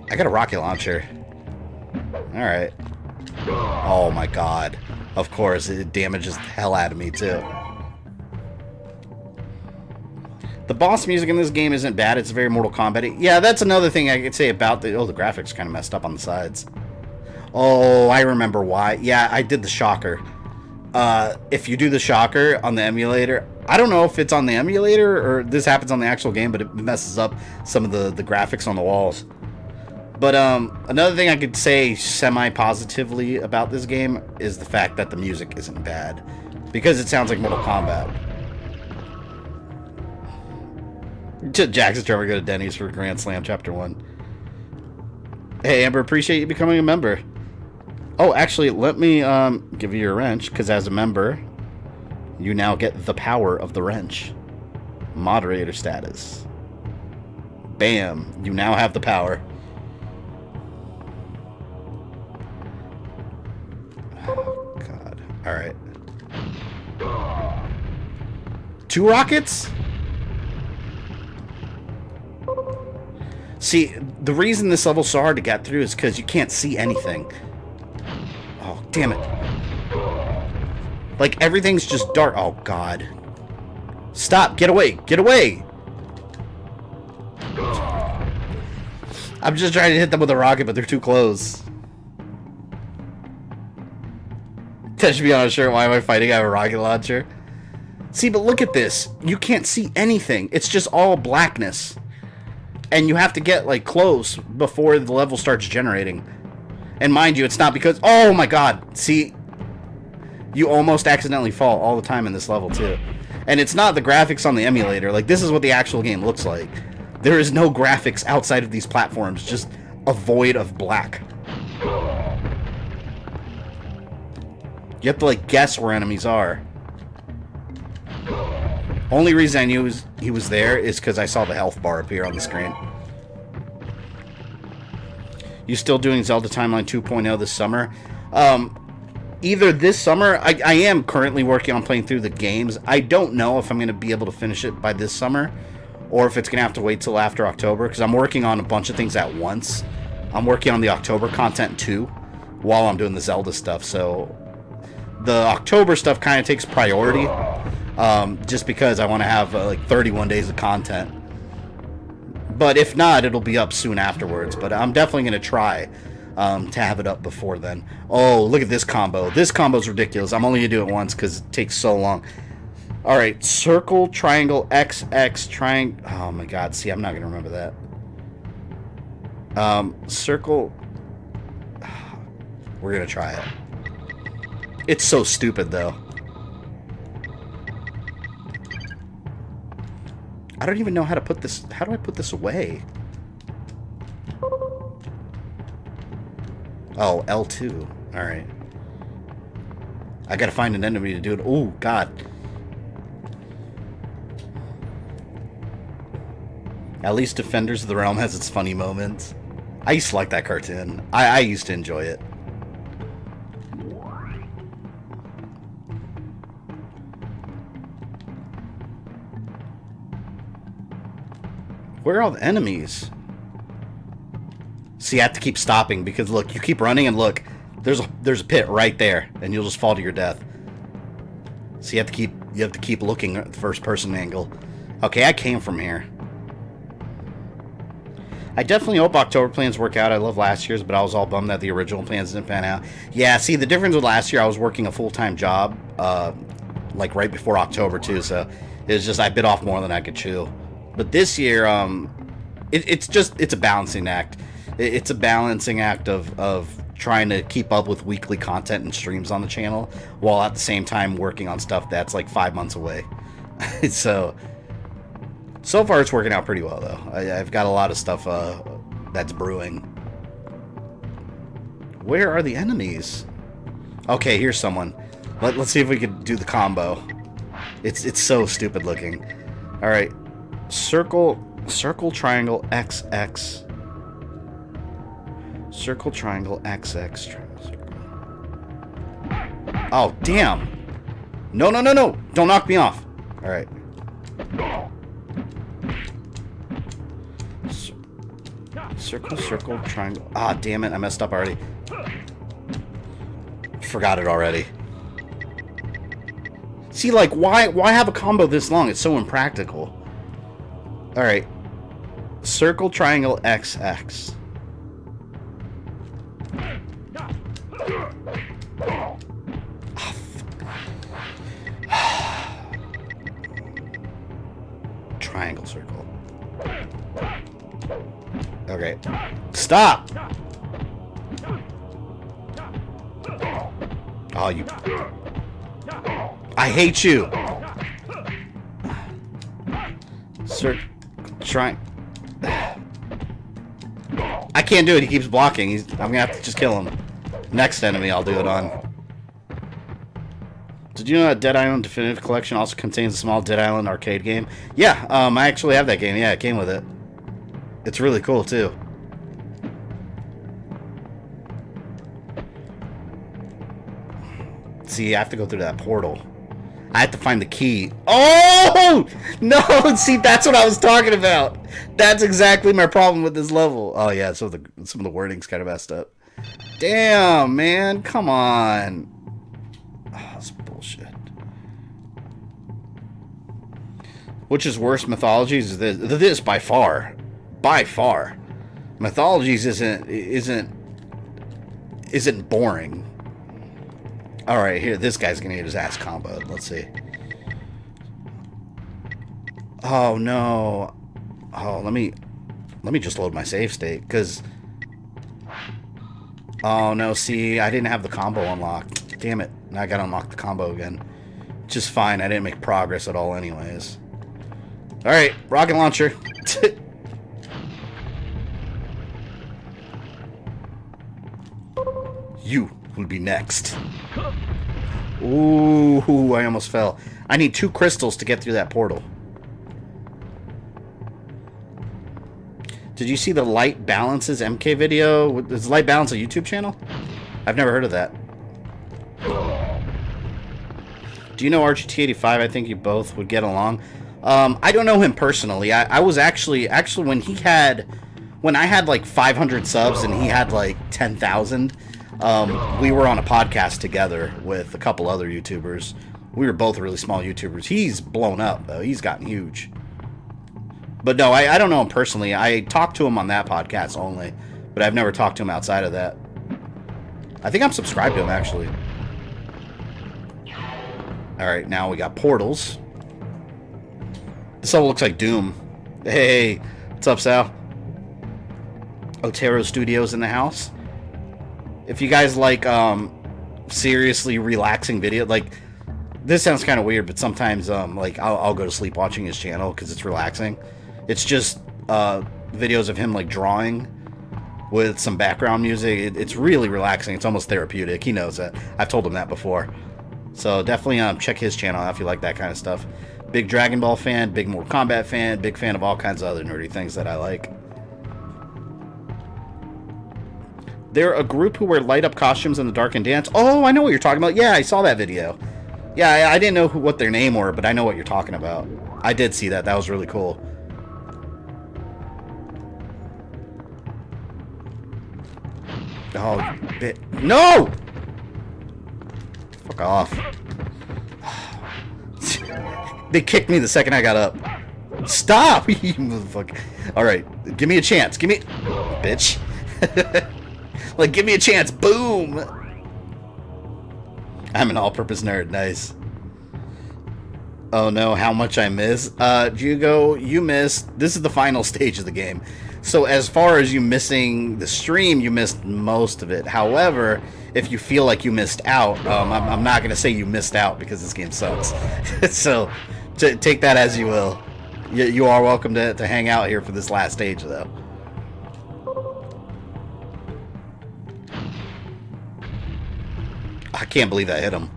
I got a rocket launcher. Alright. Oh, my God. Of course, it damages the hell out of me, too. The boss music in this game isn't bad. It's very Mortal Kombat-y. Yeah, that's another thing I could say about the... Oh, the graphics kind of messed up on the sides. Oh, I remember why. Yeah, I did the Shocker. If you do the Shocker on the emulator... I don't know if it's on the emulator or this happens on the actual game, but it messes up some of the graphics on the walls. But another thing I could say semi-positively about this game is the fact that the music isn't bad. Because it sounds like Mortal Kombat. Jackson Trevor go to Denny's for Grand Slam Chapter 1. Hey, Amber, appreciate you becoming a member. Oh, actually, let me give you your wrench, because as a member, you now get the power of the wrench. Moderator status. Bam. You now have the power. Oh, God. Alright. 2 rockets? See, the reason this level's so hard to get through is because you can't see anything. Oh, damn it. Like, everything's just dark. Oh, God. Stop. Get away. Get away. I'm just trying to hit them with a rocket, but they're too close. That should be on a shirt. Why am I fighting? I have a rocket launcher. See, but look at this. You can't see anything. It's just all blackness. And you have to get, like, close before the level starts generating. And mind you, it's not because... Oh, my God. See... You almost accidentally fall all the time in this level, too. And it's not the graphics on the emulator. Like, this is what the actual game looks like. There is no graphics outside of these platforms. Just a void of black. You have to, like, guess where enemies are. Only reason I knew he was there is because I saw the health bar appear on the screen. You still doing Zelda Timeline 2.0 this summer? Either this summer, I am currently working on playing through the games. I don't know if I'm going to be able to finish it by this summer, or if it's going to have to wait till after October, because I'm working on a bunch of things at once. I'm working on the October content too, while I'm doing the Zelda stuff, so the October stuff kind of takes priority, just because I want to have like 31 days of content. But if not, it'll be up soon afterwards, but I'm definitely going to try to have it up before then. Oh, look at this combo. This combo's ridiculous. I'm only going to do it once because it takes so long. Alright, circle, triangle, X, X, triangle. Oh my God, see, I'm not going to remember that. Circle. We're going to try it. It's so stupid, though. I don't even know how to put this. How do I put this away? Oh, L2. Alright. I gotta find an enemy to do it. Oh, God. At least Defenders of the Realm has its funny moments. I used to like that cartoon. I used to enjoy it. Where are all the enemies? See, I have to keep stopping because look, you keep running and look, there's a pit right there, and you'll just fall to your death. So you have to keep looking at the first person angle. Okay, I came from here. I definitely hope October plans work out. I love last year's, but I was all bummed that the original plans didn't pan out. Yeah, see, the difference with last year, I was working a full-time job, like right before October too, so it was just I bit off more than I could chew. But this year, it's a balancing act. It's a balancing act of trying to keep up with weekly content and streams on the channel, while at the same time working on stuff that's like 5 months away. So far it's working out pretty well, though. I've got a lot of stuff that's brewing. Where are the enemies? Okay, here's someone. Let's see if we can do the combo. It's so stupid looking. All right. Circle, triangle, X, X. Circle, triangle, X, X. Triangle, circle. Oh, damn. No. Don't knock me off. All right. Circle, triangle. Ah, damn it. I messed up already. Forgot it already. See, like, why have a combo this long? It's so impractical. Alright. Circle, triangle, X, X. Oh, triangle, circle. Okay. Stop! Oh, you... I hate you! Trying. I can't do it. He keeps blocking. I'm gonna have to just kill him. Next enemy, I'll do it on. Did you know that Dead Island Definitive Collection also contains a small Dead Island arcade game? Yeah, I actually have that game. Yeah, it came with it. It's really cool, too. See, I have to go through that portal. I have to find the key. Oh! No! See, that's what I was talking about. That's exactly my problem with this level. Oh, yeah, so some of the wording's kind of messed up. Damn, man. Come on. Oh, that's bullshit. Which is worse, Mythologies? This by far. By far. Mythologies isn't boring. Alright, here, this guy's gonna get his ass comboed. Let's see. Oh, no. Oh, let me just load my save state, because... Oh, no, see, I didn't have the combo unlocked. Damn it. Now I gotta unlock the combo again. Just fine, I didn't make progress at all anyways. Alright, rocket launcher. You will be next. Ooh, I almost fell. I need 2 crystals to get through that portal. Did you see the Light Balances MK video? Is Light Balance a YouTube channel? I've never heard of that. Do you know RGT85? I think you both would get along. I don't know him personally. I was actually when I had like 500 subs and he had like 10,000. We were on a podcast together with a couple other YouTubers. We were both really small YouTubers. He's blown up, though. He's gotten huge. But no, I don't know him personally. I talked to him on that podcast only, but I've never talked to him outside of that. I think I'm subscribed to him, actually. Alright, now we got portals. This level looks like Doom. Hey, what's up, Sal? Otero Studios in the house. If you guys like seriously relaxing video, like, this sounds kind of weird, but sometimes like I'll go to sleep watching his channel because it's relaxing. It's just videos of him like drawing with some background music. It's really relaxing. It's almost therapeutic. He knows that. I've told him that before. So definitely check his channel out if you like that kind of stuff. Big Dragon Ball fan, big Mortal Kombat fan, big fan of all kinds of other nerdy things that I like. They're a group who wear light-up costumes in the dark and dance. Oh, I know what you're talking about. Yeah, I saw that video. Yeah, I didn't know what their name were, but I know what you're talking about. I did see that. That was really cool. Oh, no! Fuck off. They kicked me the second I got up. Stop! You motherfucker. Alright, give me a chance. Give me... Bitch. Like, give me a chance. Boom! I'm an all-purpose nerd. Nice. Oh no, how much I miss. Jugo, you missed. This is the final stage of the game. So as far as you missing the stream, you missed most of it. However, if you feel like you missed out, I'm not going to say you missed out because this game sucks. So take that as you will. You are welcome to hang out here for this last stage, though. I can't believe I hit him.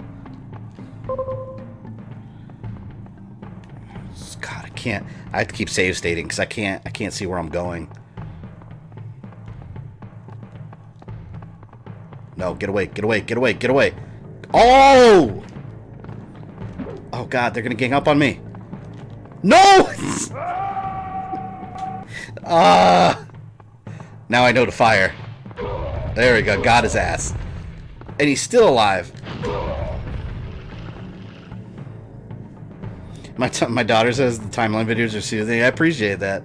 God, I can't. I have to keep save stating because I can't see where I'm going. No, get away, get away, get away, get away. Oh! Oh God, they're gonna gang up on me. No! Now I know to fire. There we go, got his ass. And he's still alive. My daughter says the timeline videos are soothing. I appreciate that.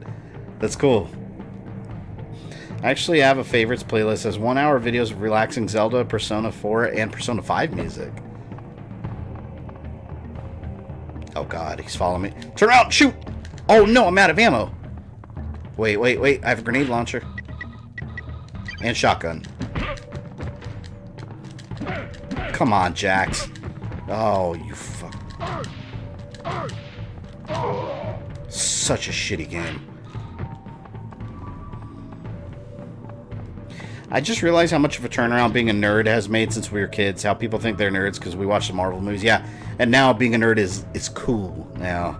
That's cool. I actually have a favorites playlist that has 1 hour videos of relaxing Zelda, Persona 4, and Persona 5 music. Oh God, he's following me. Turn around, shoot! Oh no, I'm out of ammo. Wait, wait, wait. I have a grenade launcher. And shotgun. Come on, Jax. Oh, you fuck. Such a shitty game. I just realized how much of a turnaround being a nerd has made since we were kids. How people think they're nerds because we watch the Marvel movies. Yeah, and now being a nerd is cool now.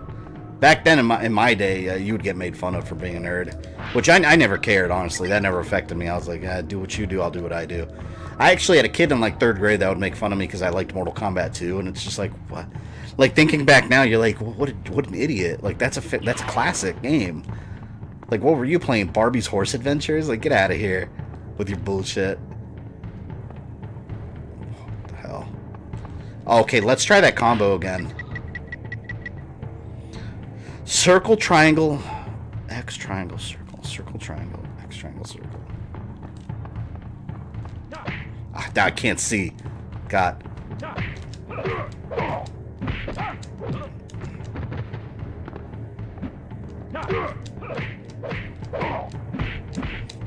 Back then, in my day, you would get made fun of for being a nerd. Which I never cared, honestly. That never affected me. I was like, do what you do, I'll do what I do. I actually had a kid in, like, 3rd grade that would make fun of me because I liked Mortal Kombat 2, and it's just like, what? Like, thinking back now, you're like, what an idiot. Like, that's a classic game. Like, what were you playing? Barbie's Horse Adventures? Like, get out of here with your bullshit. What the hell? Okay, let's try that combo again. Circle, triangle, X, triangle, circle. Circle, triangle, X, triangle, circle. I can't see. God.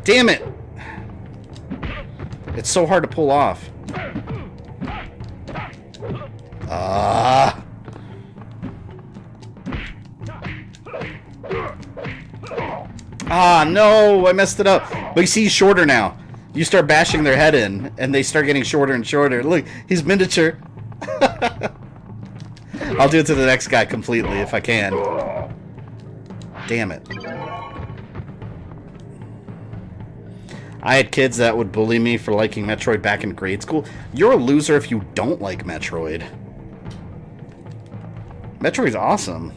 Damn it! It's so hard to pull off. No, I messed it up. But you see, he's shorter now. You start bashing their head in, and they start getting shorter and shorter. Look, he's miniature. I'll do it to the next guy completely if I can. Damn it. I had kids that would bully me for liking Metroid back in grade school. You're a loser if you don't like Metroid. Metroid's awesome.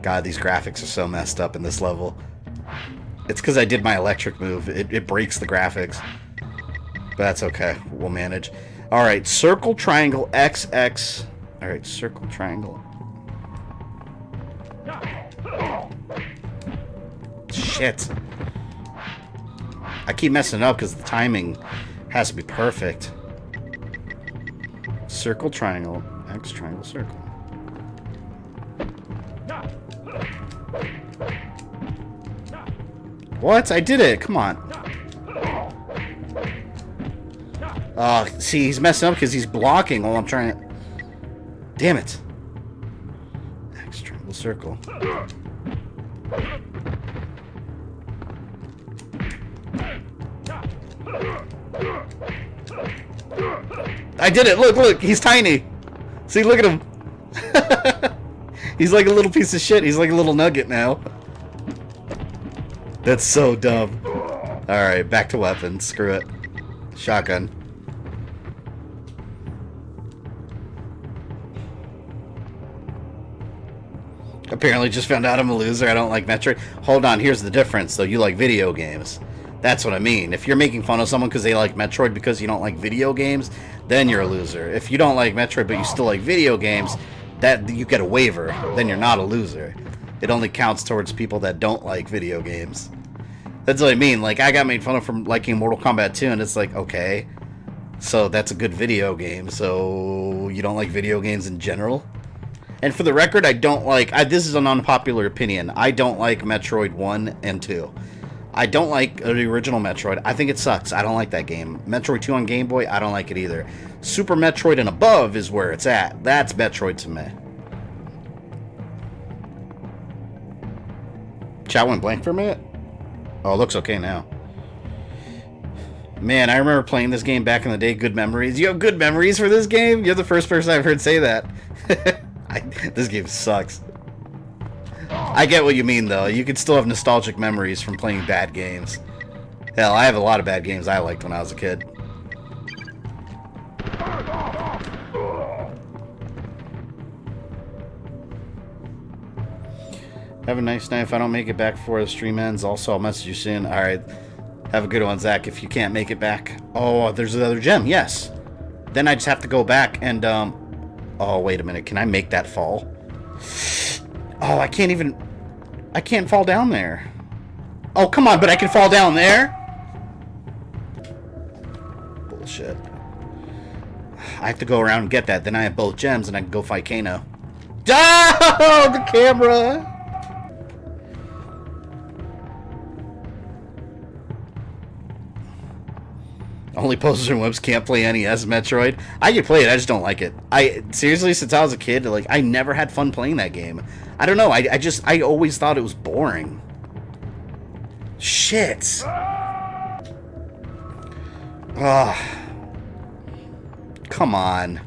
God, these graphics are so messed up in this level. It's because I did my electric move. It breaks the graphics. But that's okay. We'll manage. Alright, circle, triangle, X, X. Alright, circle, triangle. Shit. I keep messing up because the timing has to be perfect. Circle, triangle, X, triangle, circle. What? I did it. Come on. See, he's messing up because he's blocking while I'm trying to... Damn it. X, triangle, circle. I did it. Look, look. He's tiny. See, look at him. He's like a little piece of shit. He's like a little nugget now. That's so dumb. Alright, back to weapons. Screw it. Shotgun. Apparently just found out I'm a loser. I don't like Metroid. Hold on, here's the difference, though. You like video games. That's what I mean. If you're making fun of someone because they like Metroid because you don't like video games, then you're a loser. If you don't like Metroid but you still like video games, that you get a waiver. Then you're not a loser. It only counts towards people that don't like video games. That's what I mean. Like, I got made fun of for liking Mortal Kombat 2, and it's like, okay. So that's a good video game. So you don't like video games in general? And for the record, I don't like... this is an unpopular opinion. I don't like Metroid 1 and 2. I don't like the original Metroid. I think it sucks. I don't like that game. Metroid 2 on Game Boy, I don't like it either. Super Metroid and above is where it's at. That's Metroid to me. Chat went blank for a minute? Oh, it looks okay now. Man, I remember playing this game back in the day. Good memories. You have good memories for this game? You're the first person I've heard say that. This game sucks. I get what you mean, though. You can still have nostalgic memories from playing bad games. Hell, I have a lot of bad games I liked when I was a kid. Have a nice night. If I don't make it back before the stream ends, also I'll message you soon. Alright. Have a good one, Zach. If you can't make it back... Oh, there's another gem. Yes. Then I just have to go back and, Oh, wait a minute. Can I make that fall? Oh, I can't even... I can't fall down there. Oh, come on, but I can fall down there? Bullshit. I have to go around and get that. Then I have both gems and I can go fight Kano. Oh, the camera! Only posers and wimps can't play NES Metroid. I can play it, I just don't like it. Seriously, since I was a kid, like, I never had fun playing that game. I don't know, I always thought it was boring. Shit. Ugh. Come on.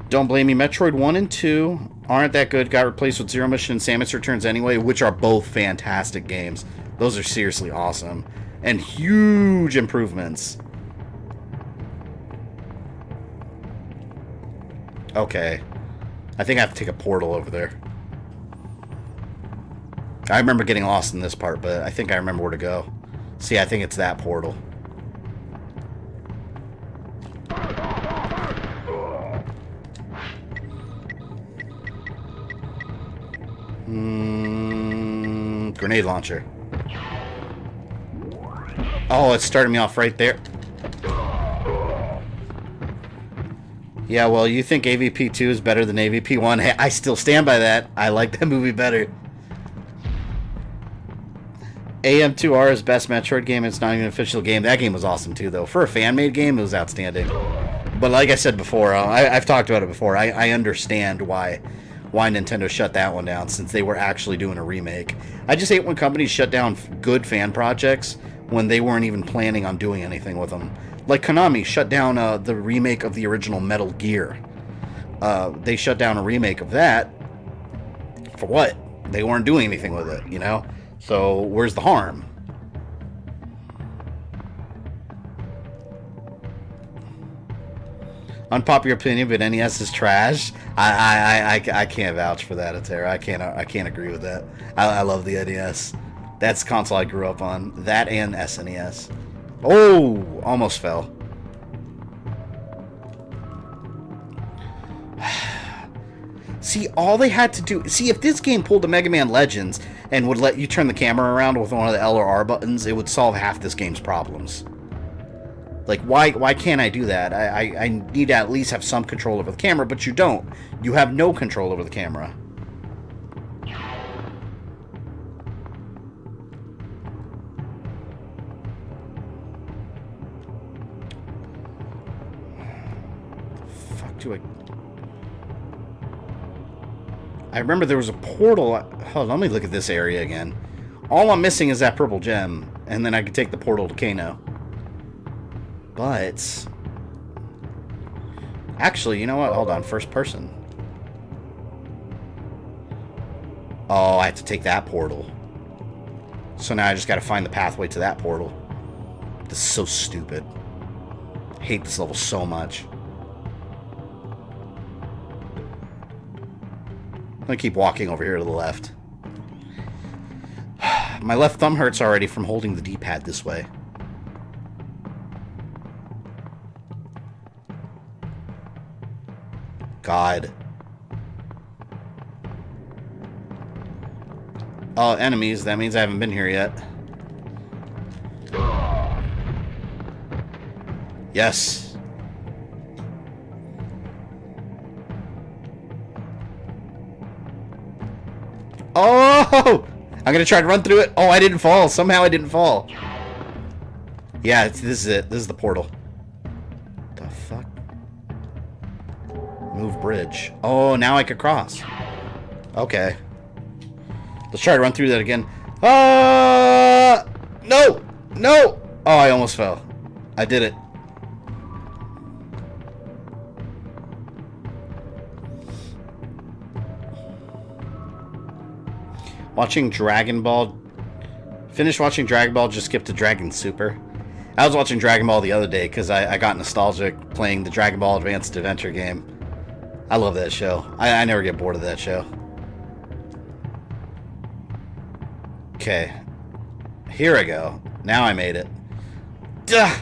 Don't blame me. Metroid 1 and 2 aren't that good. Got replaced with Zero Mission and Samus Returns anyway, which are both fantastic games. Those are seriously awesome. And huge improvements. Okay. I think I have to take a portal over there. I remember getting lost in this part, but I think I remember where to go. See, I think it's that portal. Grenade launcher. Oh, it started me off right there. Yeah, well, you think AVP 2 is better than AVP 1. Hey, I still stand by that. I like that movie better. AM2R's best Metroid game. It's not even an official game. That game was awesome, too, though. For a fan-made game, it was outstanding. But like I said before, I've talked about it before. I understand why Nintendo shut that one down, since they were actually doing a remake. I just hate when companies shut down good fan projects when they weren't even planning on doing anything with them. Like Konami shut down the remake of the original Metal Gear. They shut down a remake of that. For what? They weren't doing anything with it, you know? So, where's the harm? Unpopular opinion, but NES is trash. I can't vouch for that, Atera. I can't agree with that. I love the NES. That's the console I grew up on. That and SNES. Oh, almost fell. See, all they had to do... See, if this game pulled a Mega Man Legends and would let you turn the camera around with one of the L or R buttons, it would solve half this game's problems. Like, why can't I do that? I need to at least have some control over the camera, but you don't. You have no control over the camera. The fuck do I remember there was a portal. Hold on, let me look at this area again. All I'm missing is that purple gem, and then I can take the portal to Kano. But actually, you know what? Hold on. First person. Oh, I have to take that portal. So now I just got to find the pathway to that portal. This is so stupid. I hate this level so much. I'm going to keep walking over here to the left. My left thumb hurts already from holding the D-pad this way. God. Oh, enemies. That means I haven't been here yet. Yes. Oh! I'm gonna try to run through it. Oh, I didn't fall. Somehow I didn't fall. Yeah, this is it. This is the portal. The fuck? Move bridge. Oh, now I could cross. Okay. Let's try to run through that again. No! No! Oh, I almost fell. I did it. Watching Dragon Ball. Finished watching Dragon Ball, just skipped to Dragon Super. I was watching Dragon Ball the other day because I got nostalgic playing the Dragon Ball Advanced Adventure game. I love that show. I never get bored of that show. Okay. Here I go. Now I made it. Duh!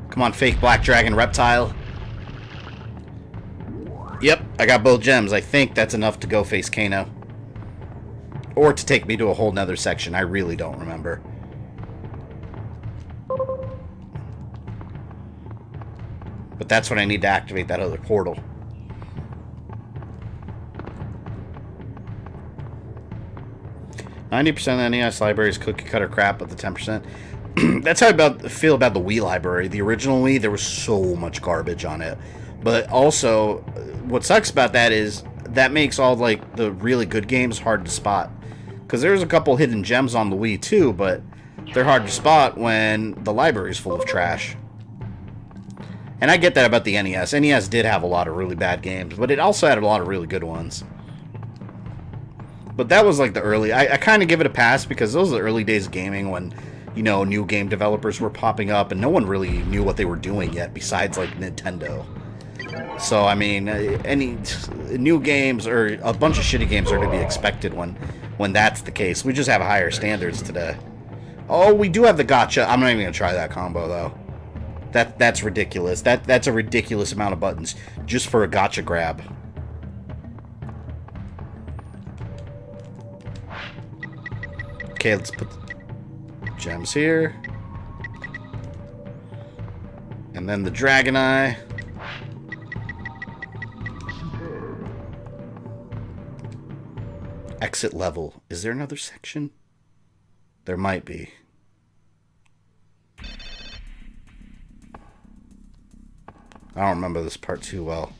Come on, fake black dragon reptile. Yep, I got both gems. I think that's enough to go face Kano. Or to take me to a whole nother section. I really don't remember. But that's when I need to activate that other portal. "90% of the NES library is cookie cutter crap, but the 10%... That's how I feel about the Wii library. The original Wii, there was so much garbage on it. But also, what sucks about that is that makes all like the really good games hard to spot. Because there's a couple hidden gems on the Wii too, but they're hard to spot when the library is full of trash. And I get that about the NES. NES did have a lot of really bad games, but it also had a lot of really good ones. But that was like the early... I kind of give it a pass because those are the early days of gaming when, you know, new game developers were popping up and no one really knew what they were doing yet besides, like, Nintendo. So, I mean, any new games or a bunch of shitty games are to be expected when that's the case. We just have higher standards today. Oh, we do have the gotcha. I'm not even going to try that combo, though. That's ridiculous. That's a ridiculous amount of buttons just for a gotcha grab. Okay, let's put the gems here. And then the dragon eye. Exit level. Is there another section? There might be. I don't remember this part too well.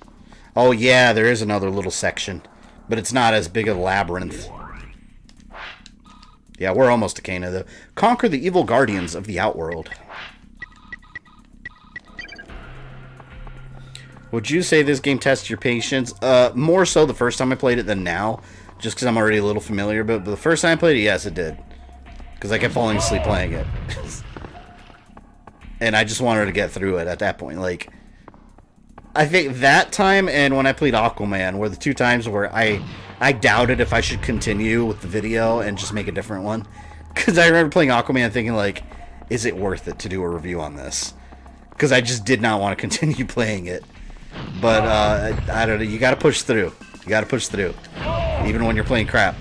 Oh yeah, there is another little section. But it's not as big a labyrinth. Yeah, we're almost to Cana though. Conquer the evil guardians of the Outworld. Would you say this game tests your patience? More so the first time I played it than now. Just because I'm already a little familiar. But the first time I played it, yes, it did. Because I kept falling asleep playing it. And I just wanted to get through it at that point. Like, I think that time and when I played Aquaman were the two times where I doubted if I should continue with the video and just make a different one. Because I remember playing Aquaman thinking, like, is it worth it to do a review on this? Because I just did not want to continue playing it. But, I don't know, you gotta push through. You gotta push through. Even when you're playing crap.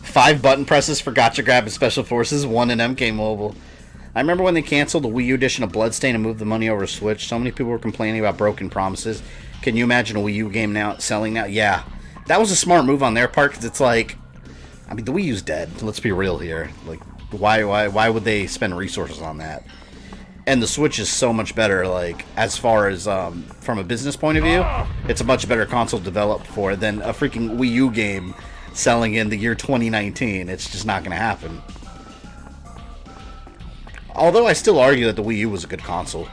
Five button presses for Gotcha Grab and Special Forces, 1 in MK Mobile. I remember when they canceled the Wii U edition of Bloodstain and moved the money over to Switch. So many people were complaining about broken promises. Can you imagine a Wii U game now selling now? Yeah. That was a smart move on their part because it's like... I mean, the Wii U's dead. Let's be real here. Like, why would they spend resources on that? And the Switch is so much better, like, as far as, from a business point of view, it's a much better console developed for than a freaking Wii U game selling in the year 2019. It's just not going to happen. Although I still argue that the Wii U was a good console.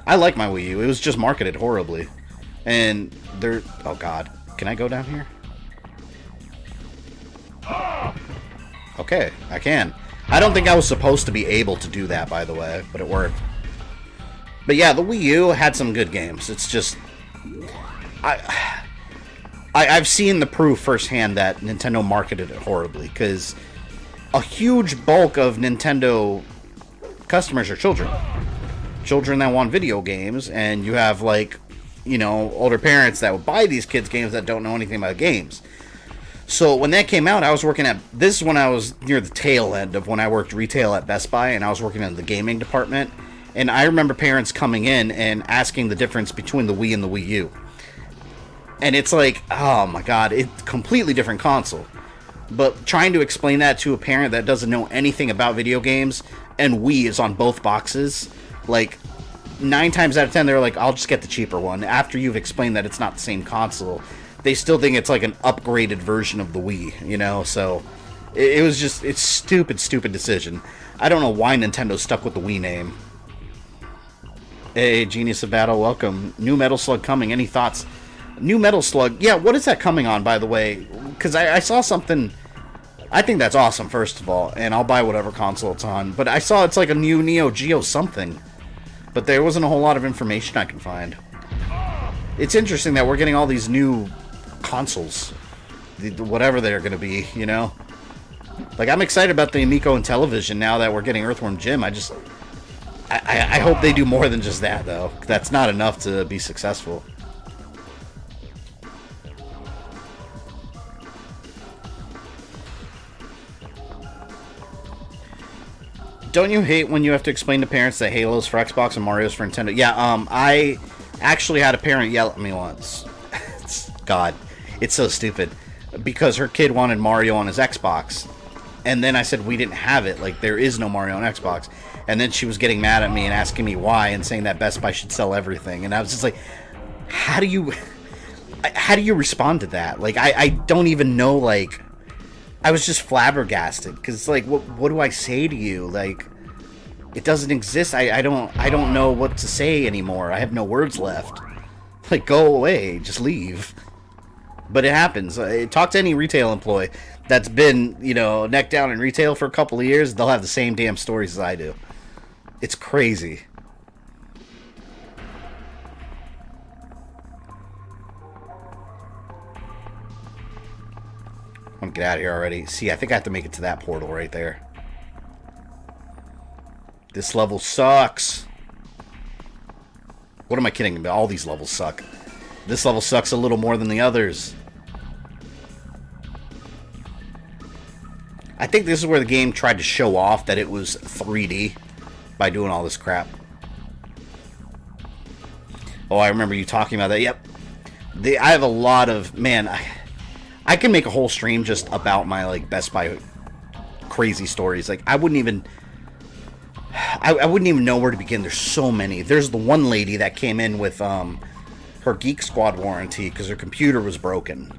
I like my Wii U. It was just marketed horribly. And there... Oh, God. Can I go down here? Okay, I can. I don't think I was supposed to be able to do that, by the way, but it worked. But yeah, the Wii U had some good games. It's just... I've seen the proof firsthand that Nintendo marketed it horribly, because a huge bulk of Nintendo customers are children. Children that want video games, and you have, like, you know, older parents that would buy these kids games that don't know anything about games. So when that came out, I was working at... This is when I was near the tail end of when I worked retail at Best Buy, and I was working in the gaming department. And I remember parents coming in and asking the difference between the Wii and the Wii U. And it's like, oh my god, it's a completely different console. But trying to explain that to a parent that doesn't know anything about video games, and Wii is on both boxes, like, 9 times out of 10, they're like, I'll just get the cheaper one. After you've explained that it's not the same console, they still think it's like an upgraded version of the Wii, you know? So, it was just, it's stupid decision. I don't know why Nintendo stuck with the Wii name. Hey, Genius of Battle, welcome. New Metal Slug coming, any thoughts? New Metal Slug, yeah, what is that coming on, by the way? Because I saw something... I think that's awesome, first of all, and I'll buy whatever console it's on. But I saw it's like a new Neo Geo something. But there wasn't a whole lot of information I can find. It's interesting that we're getting all these new consoles. Whatever they're going to be, you know? Like, I'm excited about the Amico and Television now that we're getting Earthworm Jim. I hope they do more than just that, though. That's not enough to be successful. Don't you hate when you have to explain to parents that Halo's for Xbox and Mario's for Nintendo? Yeah, I actually had a parent yell at me once. God, it's so stupid. Because her kid wanted Mario on his Xbox. And then I said we didn't have it. Like, there is no Mario on Xbox. And then she was getting mad at me and asking me why and saying that Best Buy should sell everything. And I was just like, how do you respond to that? Like, I don't even know, like... I was just flabbergasted because, like, what do I say to you? Like, it doesn't exist. I don't know what to say anymore. I have no words left. Like, go away, just leave. But it happens. Talk to any retail employee that's been, you know, neck down in retail for a couple of years. They'll have the same damn stories as I do. It's crazy. I'm gonna get out of here already. See, I think I have to make it to that portal right there. This level sucks. What am I kidding about? All these levels suck. This level sucks a little more than the others. I think this is where the game tried to show off that it was 3D by doing all this crap. Oh, I remember you talking about that. Yep. I have a lot of... Man, I can make a whole stream just about my, like, Best Buy crazy stories. Like, I wouldn't even know where to begin. There's so many. There's the one lady that came in with her Geek Squad warranty because her computer was broken.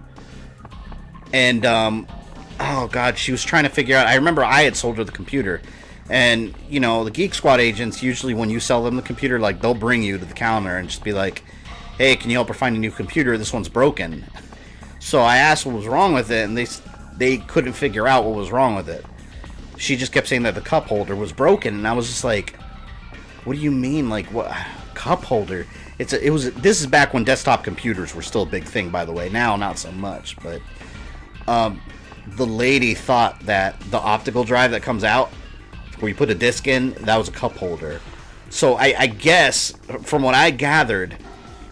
And, oh, God, she was trying to figure out... I remember I had sold her the computer. And, you know, the Geek Squad agents, usually when you sell them the computer, like, they'll bring you to the counter and just be like, hey, can you help her find a new computer? This one's broken. So I asked what was wrong with it, and they couldn't figure out what was wrong with it. She just kept saying that the cup holder was broken, and I was just like, what do you mean? Like, what? Cup holder? This is back when desktop computers were still a big thing, by the way. Now, not so much, but the lady thought that the optical drive that comes out, where you put a disc in, that was a cup holder. So I guess, from what I gathered,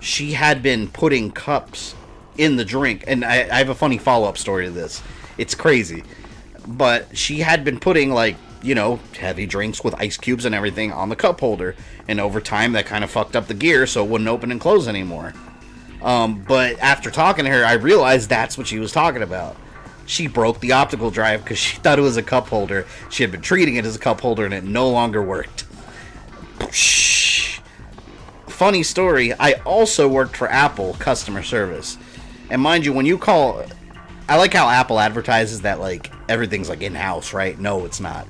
she had been putting cups in the drink, and I have a funny follow-up story to this. It's crazy. But she had been putting, like, you know, heavy drinks with ice cubes and everything on the cup holder, and over time that kind of fucked up the gear so it wouldn't open and close anymore. But after talking to her, I realized that's what she was talking about. She broke the optical drive because she thought it was a cup holder. She had been treating it as a cup holder, and it no longer worked. Funny story, I also worked for Apple customer service. And mind you, when you call... I like how Apple advertises that, like, everything's, like, in-house, right? No, it's not.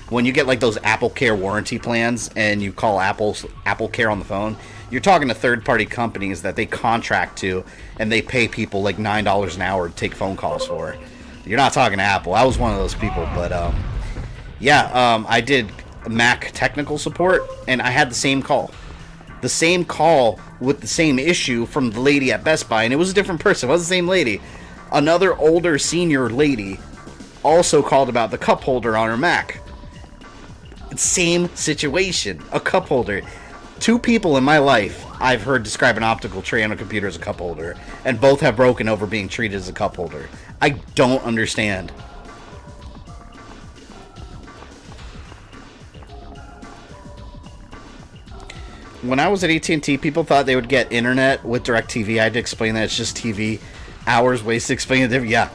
When you get, like, those Apple Care warranty plans and you call Apple Care on the phone, you're talking to third-party companies that they contract to, and they pay people, like, $9 an hour to take phone calls for. You're not talking to Apple. I was one of those people, but, I did Mac technical support, and I had the same call. The same call with the same issue from the lady at Best Buy, and it was a different person. It wasn't the same lady. Another older senior lady also called about the cup holder on her Mac. Same situation. A cup holder. Two people in my life I've heard describe an optical tray on a computer as a cup holder, and both have broken over being treated as a cup holder. I don't understand. When I was at AT&T, people thought they would get internet with DirecTV. I had to explain that it's just TV. Hours wasted explaining it. Yeah.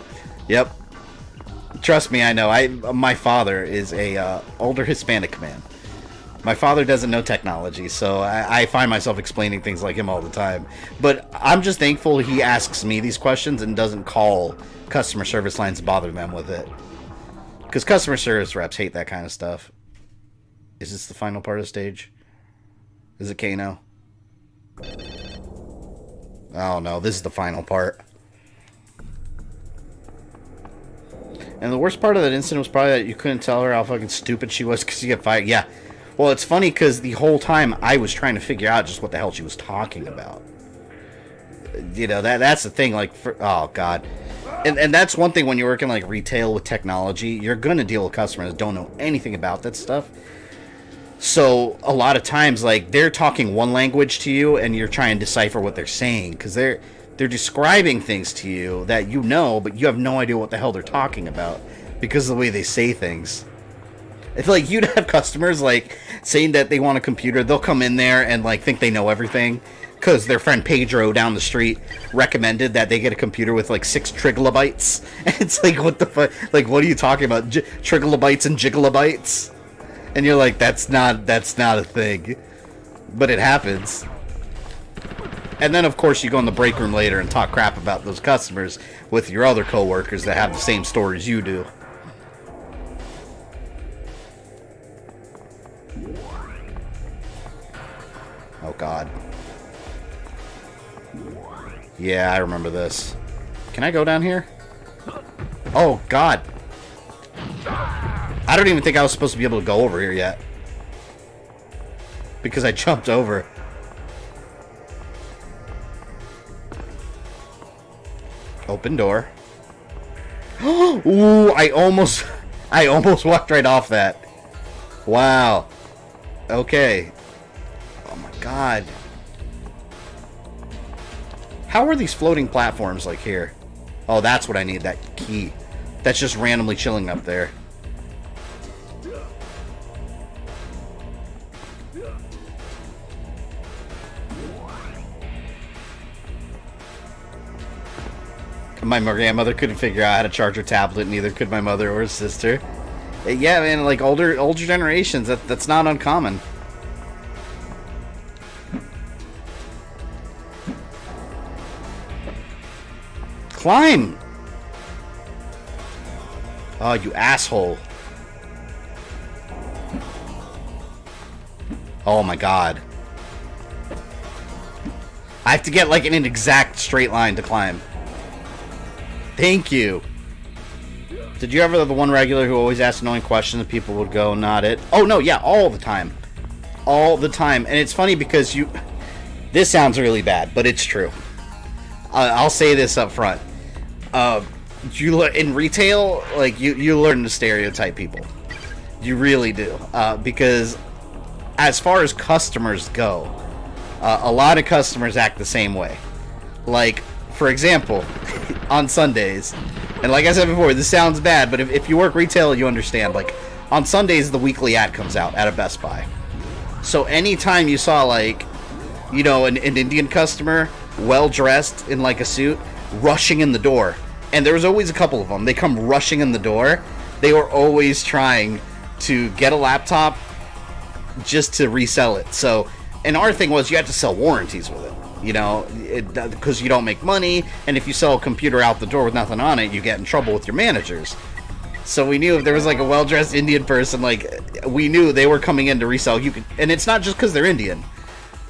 Yep. Trust me, I know. My father is a older Hispanic man. My father doesn't know technology, so I find myself explaining things like him all the time. But I'm just thankful he asks me these questions and doesn't call customer service lines to bother them with it. Because customer service reps hate that kind of stuff. Is this the final part of the stage? Is it Kano? Oh no, this is the final part. And the worst part of that incident was probably that you couldn't tell her how fucking stupid she was because you got fired. Yeah. Well, it's funny because the whole time I was trying to figure out just what the hell she was talking about. You know, that's the thing. Like, oh, God. And that's one thing when you're working, like, retail with technology. You're going to deal with customers that don't know anything about that stuff. So, a lot of times, like, they're talking one language to you and you're trying to decipher what they're saying because they're describing things to you that you know, but you have no idea what the hell they're talking about because of the way they say things. It's like you'd have customers like saying that they want a computer. They'll come in there and like think they know everything because their friend Pedro down the street recommended that they get a computer with like 6 trigigabytes. And it's like, what the fuck? Like, what are you talking about? Trigigabytes and gigabytes? And you're like, that's not a thing. But it happens. And then, of course, you go in the break room later and talk crap about those customers with your other coworkers that have the same stories you do. Oh, God. Yeah, I remember this. Can I go down here? Oh, God. I don't even think I was supposed to be able to go over here yet. Because I jumped over. Open door. Ooh, I almost walked right off that. Wow. Okay. Oh my God. How are these floating platforms like here? Oh, that's what I need, that key. That's just randomly chilling up there. My grandmother couldn't figure out how to charge her tablet, neither could my mother or sister. Yeah, man, like older generations, that's not uncommon. Climb! Oh, you asshole. Oh my God. I have to get like in an exact straight line to climb. Thank you. Did you ever have the one regular who always asked annoying questions and people would go, not it? Oh, no, yeah, all the time. All the time. And it's funny because you... This sounds really bad, but it's true. I'll say this up front. In retail, like, you learn to stereotype people. You really do. Because as far as customers go, a lot of customers act the same way. Like, for example, on Sundays, and like I said before, this sounds bad, but if you work retail, you understand. Like, on Sundays, the weekly ad comes out at a Best Buy. So anytime you saw, like, you know, an Indian customer, well-dressed in, like, a suit, rushing in the door, and there was always a couple of them, they come rushing in the door, they were always trying to get a laptop just to resell it. So, and our thing was you had to sell warranties with it. You know, because you don't make money, and if you sell a computer out the door with nothing on it, you get in trouble with your managers. So we knew if there was like a well-dressed Indian person, like, we knew they were coming in to resell. And it's not just because they're Indian.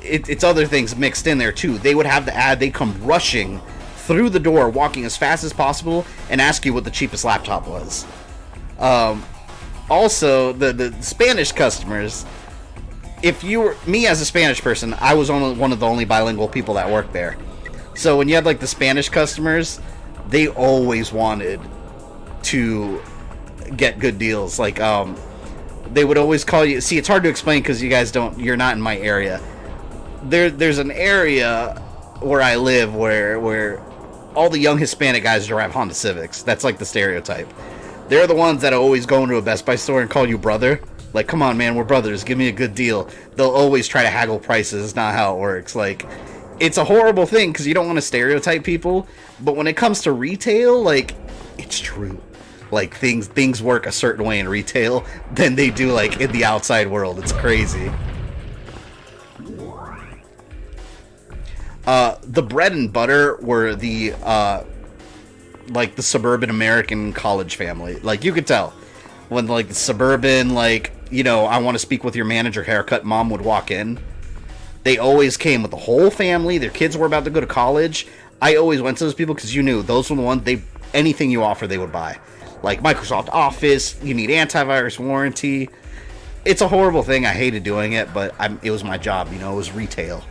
It's other things mixed in there too. They would have the ad, they come rushing through the door, walking as fast as possible, and ask you what the cheapest laptop was. Also, the Spanish customers... If you were, me as a Spanish person, I was only one of the only bilingual people that worked there. So when you had like the Spanish customers, they always wanted to get good deals. Like, they would always call you. See, it's hard to explain because you're not in my area. There's an area where I live where all the young Hispanic guys drive Honda Civics. That's like the stereotype. They're the ones that always go into a Best Buy store and call you brother. Like, come on, man, we're brothers. Give me a good deal. They'll always try to haggle prices. It's not how it works. Like, it's a horrible thing because you don't want to stereotype people. But when it comes to retail, like, it's true. Like, things work a certain way in retail than they do, like, in the outside world. It's crazy. The bread and butter were the, like, the suburban American college family. Like, you could tell. When, like, the suburban, like, you know, I want to speak with your manager haircut mom would walk in. They always came with the whole family. Their kids were about to go to college. I always went to those people because you knew those were the ones, anything you offer, they would buy. Like Microsoft Office, you need antivirus warranty. It's a horrible thing. I hated doing it, but it was my job, you know, it was retail.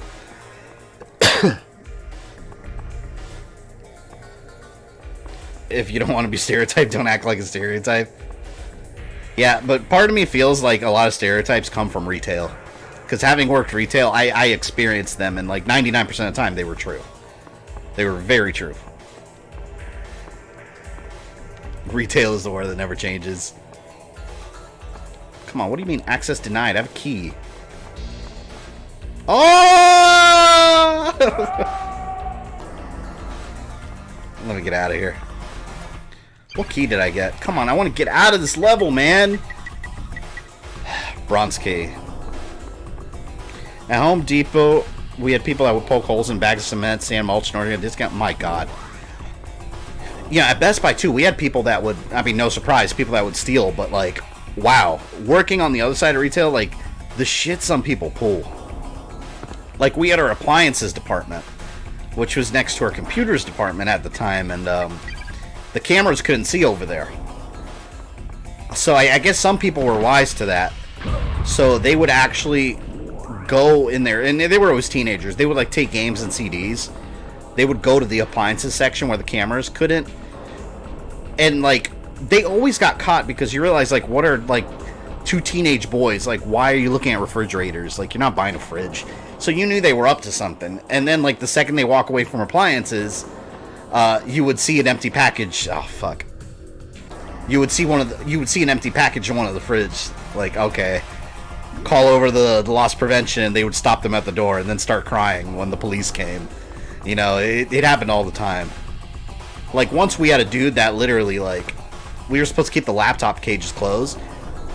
If you don't want to be stereotyped, don't act like a stereotype. Yeah, but part of me feels like a lot of stereotypes come from retail. Because having worked retail, I experienced them, and like 99% of the time, they were true. They were very true. Retail is the word that never changes. Come on, what do you mean access denied? I have a key. Oh! Let me get out of here. What key did I get? Come on, I want to get out of this level, man. Bronze key. At Home Depot, We had people that would poke holes in bags of cement, sand, mulch, in order to get a discount. My God. Yeah, at Best Buy, too, we had people that would, I mean, no surprise, people that would steal, but, like, wow. Working on the other side of retail, like, the shit some people pull. Like, we had our appliances department, which was next to our computers department at the time, and the cameras couldn't see over there. So I guess some people were wise to that. So they would actually go in there, and they were always teenagers. They would, like, take games and CDs. They would go to the appliances section where the cameras couldn't. And, like, they always got caught because you realize, like, what are, like, two teenage boys? Like, why are you looking at refrigerators? Like, you're not buying a fridge. So you knew they were up to something. And then, like, the second they walk away from appliances, you would see an empty package. Oh, fuck. You would see an empty package in one of the fridges. Like, okay. Call over the loss prevention. They would stop them at the door and then start crying when the police came. You know, it happened all the time. Like, once we had a dude that literally, like, we were supposed to keep the laptop cages closed,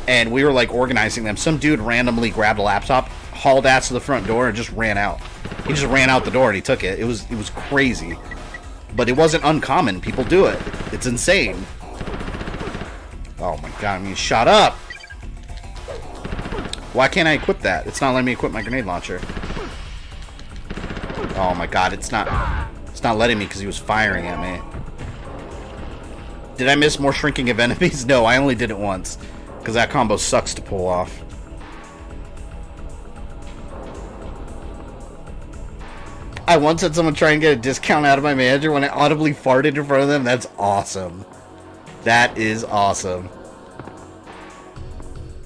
and we were, like, organizing them. Some dude randomly grabbed a laptop, hauled ass to the front door, and just ran out. He just ran out the door and he took it. It was crazy. But it wasn't uncommon. People do it. It's insane. Oh my God, I mean, shut up! Why can't I equip that? It's not letting me equip my grenade launcher. Oh my God, it's not letting me because he was firing at me. Did I miss more shrinking of enemies? No, I only did it once. Because that combo sucks to pull off. I once had someone try and get a discount out of my manager when I audibly farted in front of them. That's awesome. That is awesome.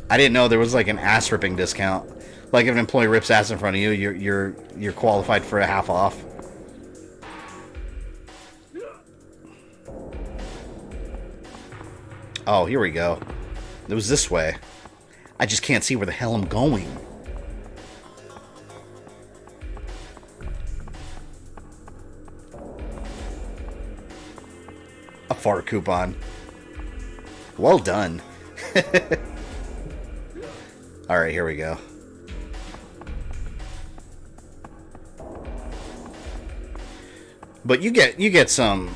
I didn't know there was like an ass ripping discount. Like if an employee rips ass in front of you, you're qualified for a half off. Oh, here we go. It was this way. I just can't see where the hell I'm going. A fart coupon. Well done. Alright, here we go. But you get some,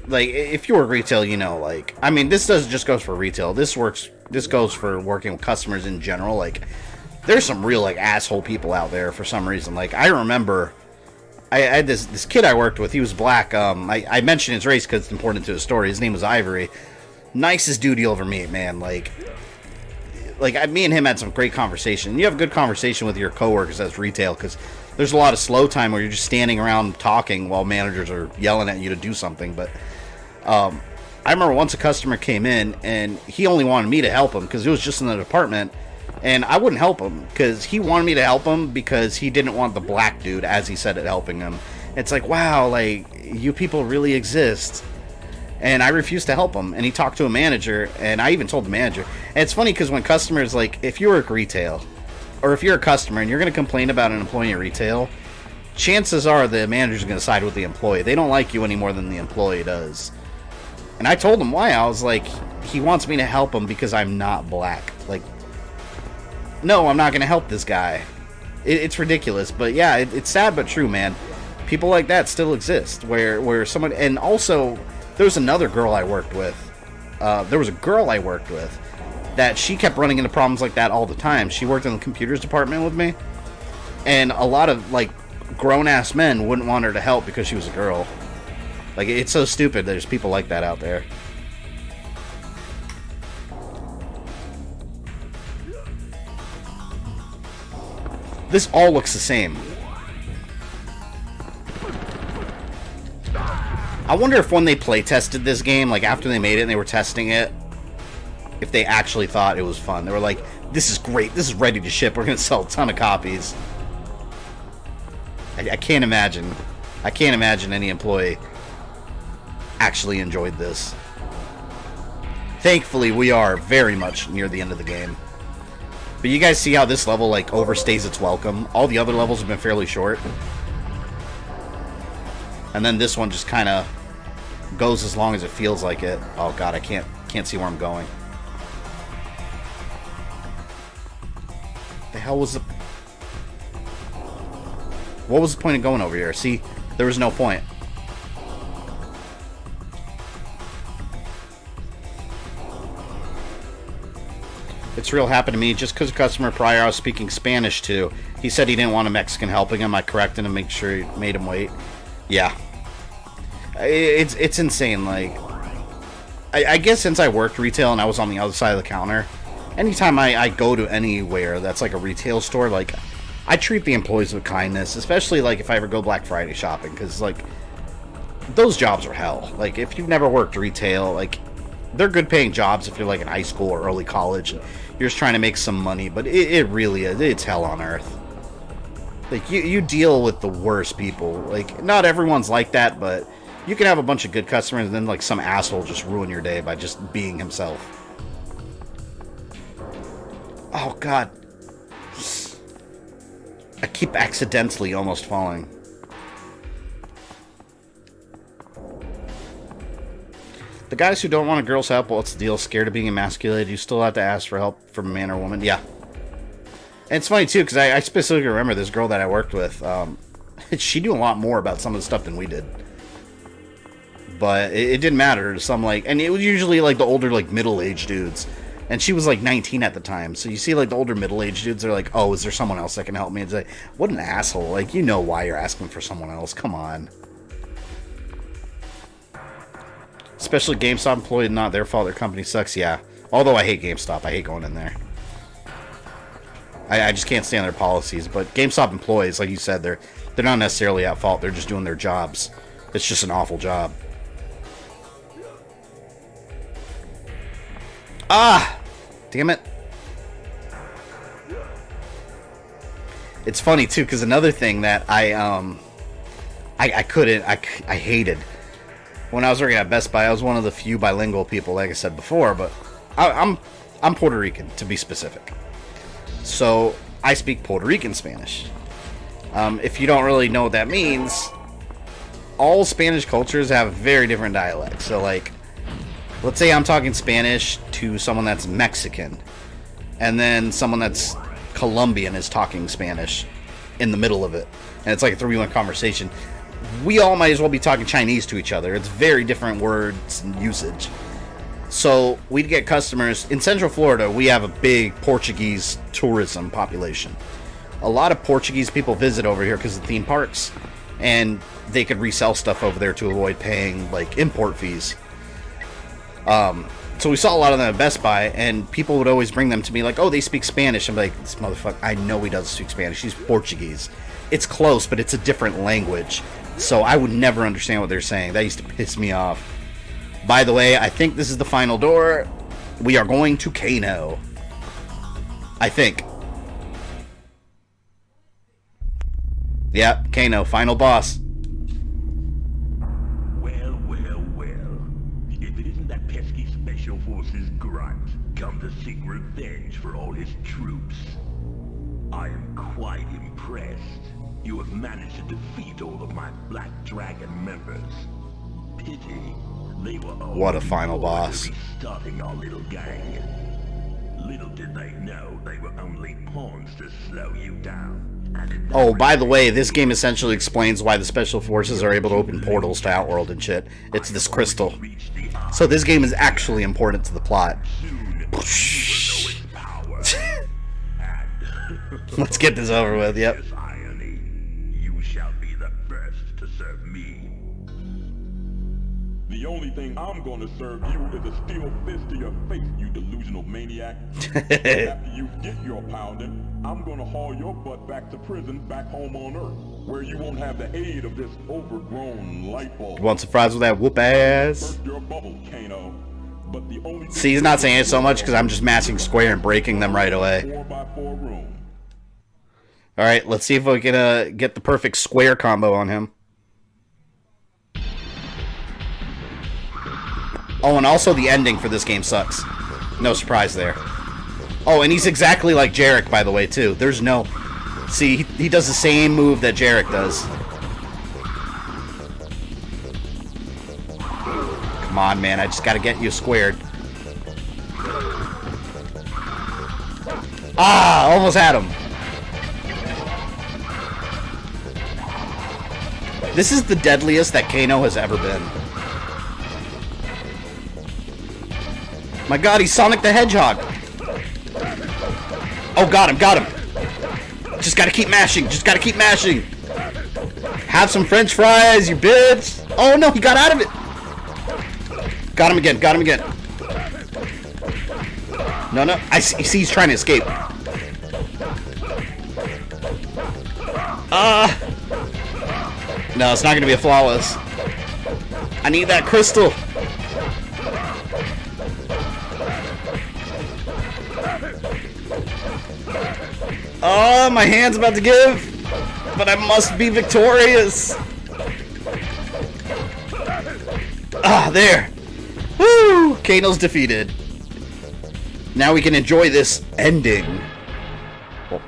like, if you work retail, you know, like, I mean, this doesn't just goes for retail. This goes for working with customers in general. Like, there's some real, like, asshole people out there for some reason. Like, I remember I had this kid I worked with. He was black. I mentioned his race because it's important to his story. His name was Ivory. Nicest dude you'll ever meet, man. Like me and him had some great conversation. You have a good conversation with your coworkers as retail because there's a lot of slow time where you're just standing around talking while managers are yelling at you to do something. But I remember once a customer came in and he only wanted me to help him because it was just in the department, and I wouldn't help him because he wanted me to help him because he didn't want the black dude, as he said it, helping him. It's like, wow, like, you people really exist. And I refused to help him. And he talked to a manager, and I even told the manager. And it's funny because when customers, like, if you work retail, or if you're a customer and you're going to complain about an employee in retail, chances are the manager's going to side with the employee. They don't like you any more than the employee does. And I told him why. I was like, he wants me to help him because I'm not black. Like, no, I'm not going to help this guy. It's ridiculous. But yeah, it's sad but true, man. People like that still exist. Where someone... And also... There was another girl I worked with. There was a girl I worked with that she kept running into problems like that all the time. She worked in the computers department with me. And a lot of, like, grown-ass men wouldn't want her to help because she was a girl. Like, it's so stupid. There's people like that out there. This all looks the same. I wonder if when they play tested this game, like after they made it and they were testing it, if they actually thought it was fun. They were like, this is great, this is ready to ship, we're going to sell a ton of copies. I can't imagine. I can't imagine any employee actually enjoyed this. Thankfully, we are very much near the end of the game. But you guys see how this level, like, overstays its welcome? All the other levels have been fairly short. And then this one just kind of goes as long as it feels like it. Oh god, I can't see where I'm going. The hell was the... What was the point of going over here? See, there was no point. It's real happened to me just because a customer prior I was speaking Spanish to. He said he didn't want a Mexican helping him. I corrected him, make sure he made him wait. Yeah. It's insane. Like, I guess since I worked retail and I was on the other side of the counter, anytime I go to anywhere that's like a retail store, like, I treat the employees with kindness, especially like if I ever go Black Friday shopping, because like, those jobs are hell. Like, if you've never worked retail, like, they're good paying jobs if you're like in high school or early college. You're just trying to make some money, but it really is. It's hell on earth. Like, you deal with the worst people. Like, not everyone's like that, but you can have a bunch of good customers and then like some asshole just ruin your day by just being himself. Oh god. I keep accidentally almost falling. The guys who don't want a girl's help, what's the deal? Scared of being emasculated? You still have to ask for help from a man or woman? Yeah. And it's funny, too, because I specifically remember this girl that I worked with. She knew a lot more about some of the stuff than we did. But it didn't matter to some, like... And it was usually, like, the older, like, middle-aged dudes. And she was, like, 19 at the time. So you see, like, the older middle-aged dudes, they're like, oh, is there someone else that can help me? It's like, what an asshole. Like, you know why you're asking for someone else. Come on. Especially GameStop employee, not their fault, their company sucks, yeah. Although I hate GameStop, I hate going in there. I just can't stand their policies, but GameStop employees, like you said, they're not necessarily at fault, they're just doing their jobs. It's just an awful job. Ah! Damn it. It's funny, too, because another thing that I hated. When I was working at Best Buy, I was one of the few bilingual people, like I said before, but I'm Puerto Rican, to be specific. So, I speak Puerto Rican Spanish. If you don't really know what that means, all Spanish cultures have very different dialects. So, like, let's say I'm talking Spanish to someone that's Mexican, and then someone that's Colombian is talking Spanish in the middle of it, and it's like a 3-1 conversation. We all might as well be talking Chinese to each other. It's very different words and usage. So we'd get customers. In Central Florida, we have a big Portuguese tourism population. A lot of Portuguese people visit over here because of theme parks, and they could resell stuff over there to avoid paying like import fees. So we saw a lot of them at Best Buy, and people would always bring them to me like, oh, they speak Spanish. I'm like, this motherfucker, I know he doesn't speak Spanish. He's Portuguese. It's close, but it's a different language. So I would never understand what they're saying. That used to piss me off. By the way, I think this is the final door. We are going to Kano. I think. Yeah, Kano, final boss. Well. If it isn't that pesky Special Forces grunt come to seek revenge for all his troops. I am quite impressed. You have managed to defeat all of my Black Dragon members. Pity. They were all what a final boss. Starting our little gang. Little did they know they were only pawns to slow you down. Oh, by the way, this game essentially explains why the Special Forces are able to open portals to Outworld and shit. It's this crystal. So this game is actually important to the plot. Let's get this over with, yep. The only thing I'm gonna serve you is a steel fist to your face, you delusional maniac. After you get your pounding, I'm gonna haul your butt back to prison, back home on Earth, where you won't have the aid of this overgrown light bulb. You want some fries with that whoop ass? Your bubble, Kano. But the only see, he's not saying it so much because I'm just mashing square and breaking them right away. 4x4 room. Alright, let's see if we can get the perfect square combo on him. Oh, and also the ending for this game sucks. No surprise there. Oh, and he's exactly like Jarek, by the way, too. There's no... See, he does the same move that Jarek does. Come on, man. I just gotta get you squared. Ah! Almost had him. This is the deadliest that Kano has ever been. My god, he's Sonic the Hedgehog. Oh, got him. Just gotta keep mashing. Have some french fries, you bitch. Oh no, he got out of it. Got him again. No. I see he's trying to escape. No, it's not gonna be a flawless. I need that crystal. Oh, my hand's about to give, but I must be victorious. Ah, there. Woo! Kano's defeated. Now we can enjoy this ending. Oh.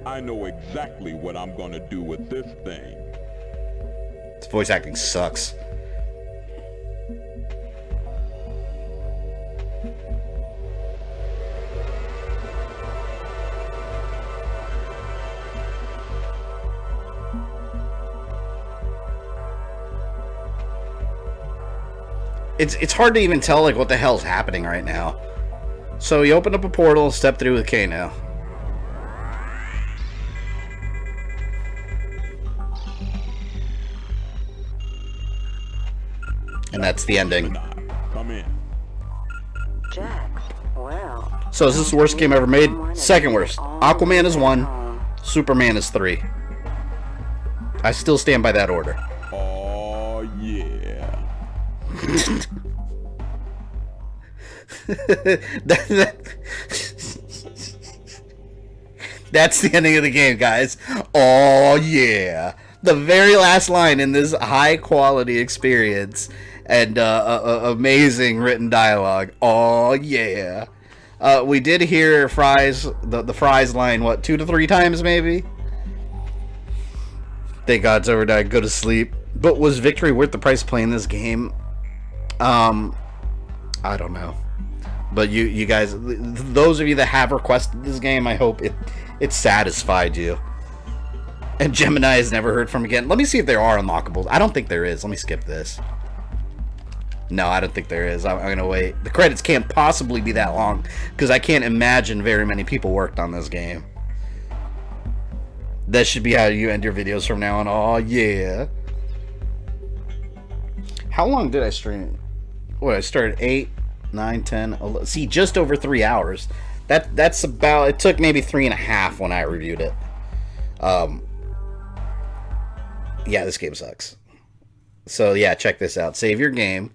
I know exactly what I'm gonna do with this thing. This voice acting sucks. It's hard to even tell like what the hell's happening right now. So he opened up a portal, stepped through with Kano. And that's the ending. Come in. Jack, well. So is this the worst game ever made? Second worst. Aquaman is 1. Superman is 3. I still stand by that order. Oh, yeah. That's the ending of the game, guys. Oh, yeah. The very last line in this high-quality experience and amazing written dialogue. Oh, yeah. We did hear Fry's, the Fry's line, what, 2 to 3 times, maybe? Thank God it's over, go to sleep. But was victory worth the price of playing this game? I don't know. But you guys, those of you that have requested this game, I hope it satisfied you. And Gemini is never heard from again. Let me see if there are unlockables. I don't think there is. Let me skip this. No, I don't think there is. I'm gonna wait. The credits can't possibly be that long because I can't imagine very many people worked on this game. That should be how you end your videos from now on. Oh yeah. How long did I stream? What, I started 8, 9, 10, 11. See, just over 3 hours. That's about, it took maybe 3.5 when I reviewed it. Yeah, this game sucks. So yeah, check this out. Save your game.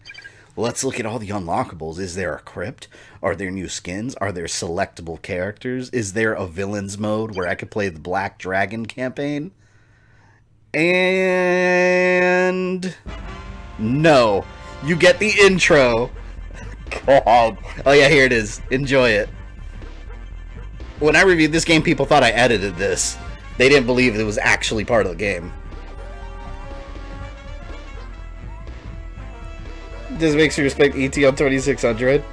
Let's look at all the unlockables. Is there a crypt? Are there new skins? Are there selectable characters? Is there a villains mode where I could play the Black Dragon campaign? And no. You get the intro. God. Oh yeah, here it is. Enjoy it. When I reviewed this game, people thought I edited this. They didn't believe it was actually part of the game. This makes you respect ET on 2600.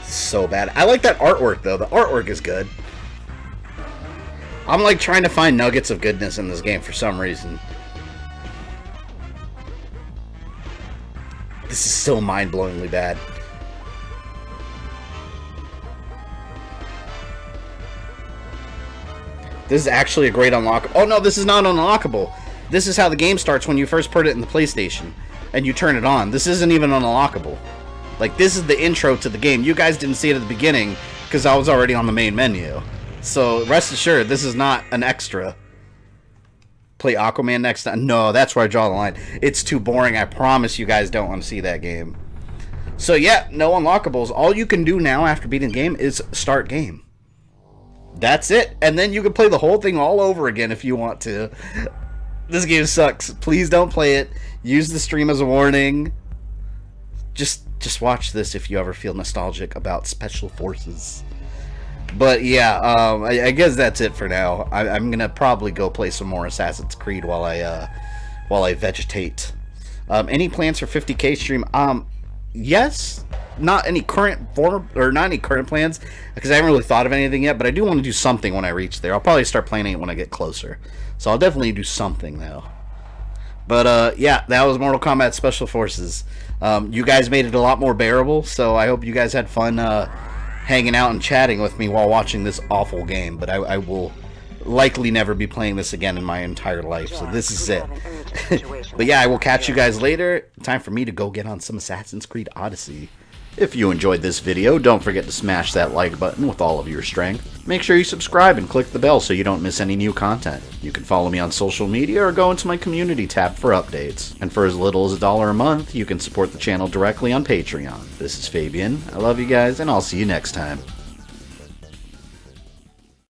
So bad. I like that artwork though. The artwork is good. I'm like trying to find nuggets of goodness in this game for some reason. This is so mind-blowingly bad. This is actually a great unlockable. Oh no, this is not unlockable. This is how the game starts when you first put it in the PlayStation and you turn it on. This isn't even unlockable. Like, this is the intro to the game. You guys didn't see it at the beginning because I was already on the main menu. So rest assured, this is not an extra. Play Aquaman next time. No, that's where I draw the line. It's too boring. I promise you guys don't want to see that game. So yeah, no unlockables. All you can do now after beating the game is start game. That's it. And then you can play the whole thing all over again if you want to. This game sucks. Please don't play it. Use the stream as a warning. Just watch this if you ever feel nostalgic about Special Forces. But yeah, I guess that's it for now. I'm gonna probably go play some more Assassin's Creed while while I vegetate. Any plans for 50k stream? Yes. Not any current plans, because I haven't really thought of anything yet, but I do want to do something when I reach there. I'll probably start planning it when I get closer. So I'll definitely do something, though. But, yeah, that was Mortal Kombat Special Forces. You guys made it a lot more bearable, so I hope you guys had fun hanging out and chatting with me while watching this awful game. But I will likely never be playing this again in my entire life, so this is it. But, yeah, I will catch you guys later. Time for me to go get on some Assassin's Creed Odyssey. If you enjoyed this video, don't forget to smash that like button with all of your strength. Make sure you subscribe and click the bell so you don't miss any new content. You can follow me on social media or go into my community tab for updates. And for as little as $1 a month, you can support the channel directly on Patreon. This is Fabian, I love you guys, and I'll see you next time.